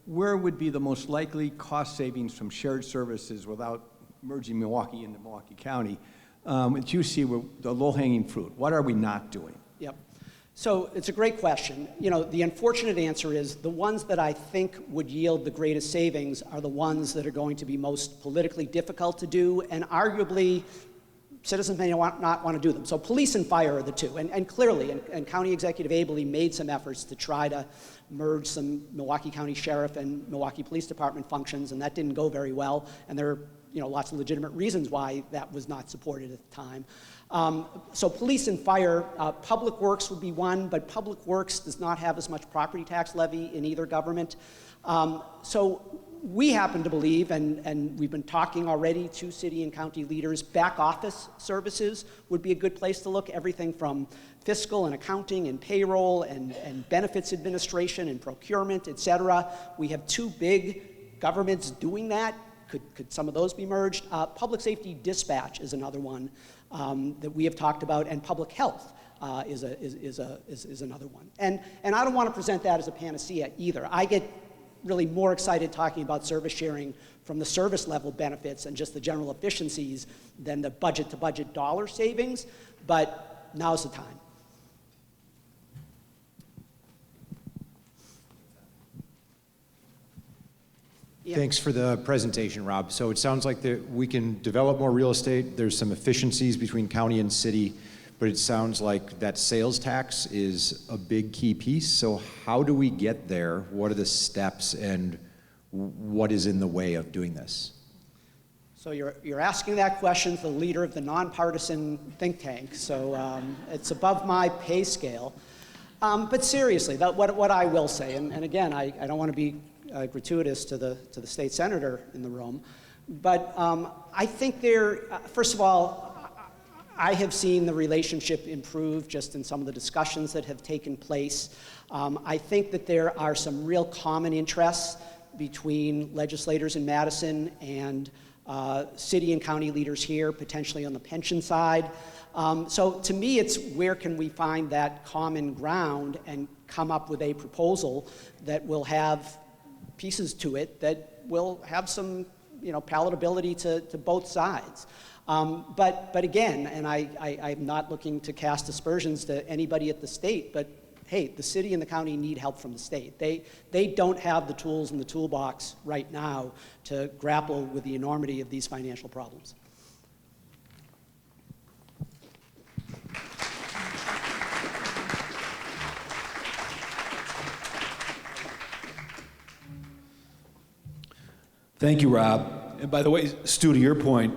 Where would be the most likely cost savings from shared services without merging Milwaukee into Milwaukee County? That you see the low-hanging fruit. What are we not doing? Yep. So it's a great question. You know, the unfortunate answer is the ones that I think would yield the greatest savings are the ones that are going to be most politically difficult to do, and arguably citizens may not want to do them. So police and fire are the two, and clearly, and County Executive Abele made some efforts to try to merge some Milwaukee County Sheriff and Milwaukee Police Department functions, and that didn't go very well, and there are lots of legitimate reasons why that was not supported at the time. So police and fire, public works would be one, but public works does not have as much property tax levy in either government. So we happen to believe, and we've been talking already to city and county leaders, back office services would be a good place to look. Everything from fiscal and accounting and payroll and benefits administration and procurement, et cetera. We have two big governments doing that. Could some of those be merged? Public safety dispatch is another one that we have talked about, and public health is another one. And I don't want to present that as a panacea either. I get really more excited talking about service sharing from the service level benefits and just the general efficiencies than the budget to budget dollar savings, but now's the time. Yeah. Thanks for the presentation, Rob. So it sounds like that we can develop more real estate. There's some efficiencies between county and city, but it sounds like that sales tax is a big key piece. So how do we get there? What are the steps, and what is in the way of doing this? So you're asking that question to the leader of the nonpartisan think tank. So it's above my pay scale. But seriously, what I will say, and again, I don't want to be gratuitous to the state senator in the room, but I think first of all, I have seen the relationship improve just in some of the discussions that have taken place. I think that there are some real common interests between legislators in Madison and city and county leaders here, potentially on the pension side. So to me, it's where can we find that common ground and come up with a proposal that will have pieces to it that will have some, palatability to both sides. But again, and I'm not looking to cast aspersions to anybody at the state, but hey, the city and the county need help from the state. They don't have the tools in the toolbox right now to grapple with the enormity of these financial problems. Thank you, Rob. And by the way, Stu, to your point,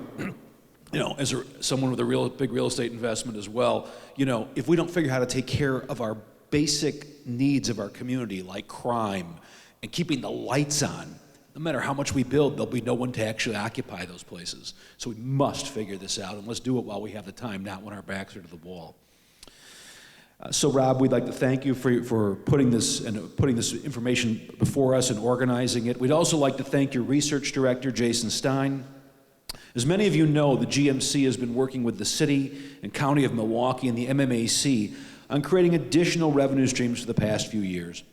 as someone with a big real estate investment as well, if we don't figure out how to take care of our basic needs of our community, like crime and keeping the lights on, no matter how much we build, there'll be no one to actually occupy those places. So we must figure this out, and let's do it while we have the time, not when our backs are to the wall. So Rob, we'd like to thank you for putting this information before us and organizing it. We'd also like to thank your research director, Jason Stein. As many of you know, the GMC has been working with the City and County of Milwaukee and the MMAC on creating additional revenue streams for the past few years.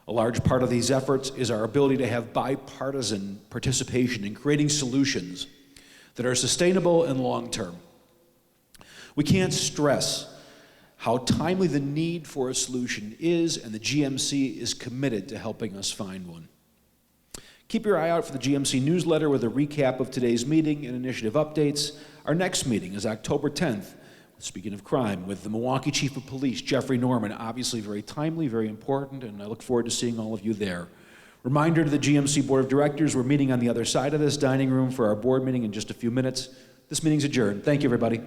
A large part of these efforts is our ability to have bipartisan participation in creating solutions that are sustainable and long-term. We can't stress how timely the need for a solution is, and the GMC is committed to helping us find one. Keep your eye out for the GMC newsletter with a recap of today's meeting and initiative updates. Our next meeting is October 10th, speaking of crime, with the Milwaukee Chief of Police, Jeffrey Norman. Obviously very timely, very important, and I look forward to seeing all of you there. Reminder to the GMC Board of Directors, we're meeting on the other side of this dining room for our board meeting in just a few minutes. This meeting's adjourned. Thank you, everybody.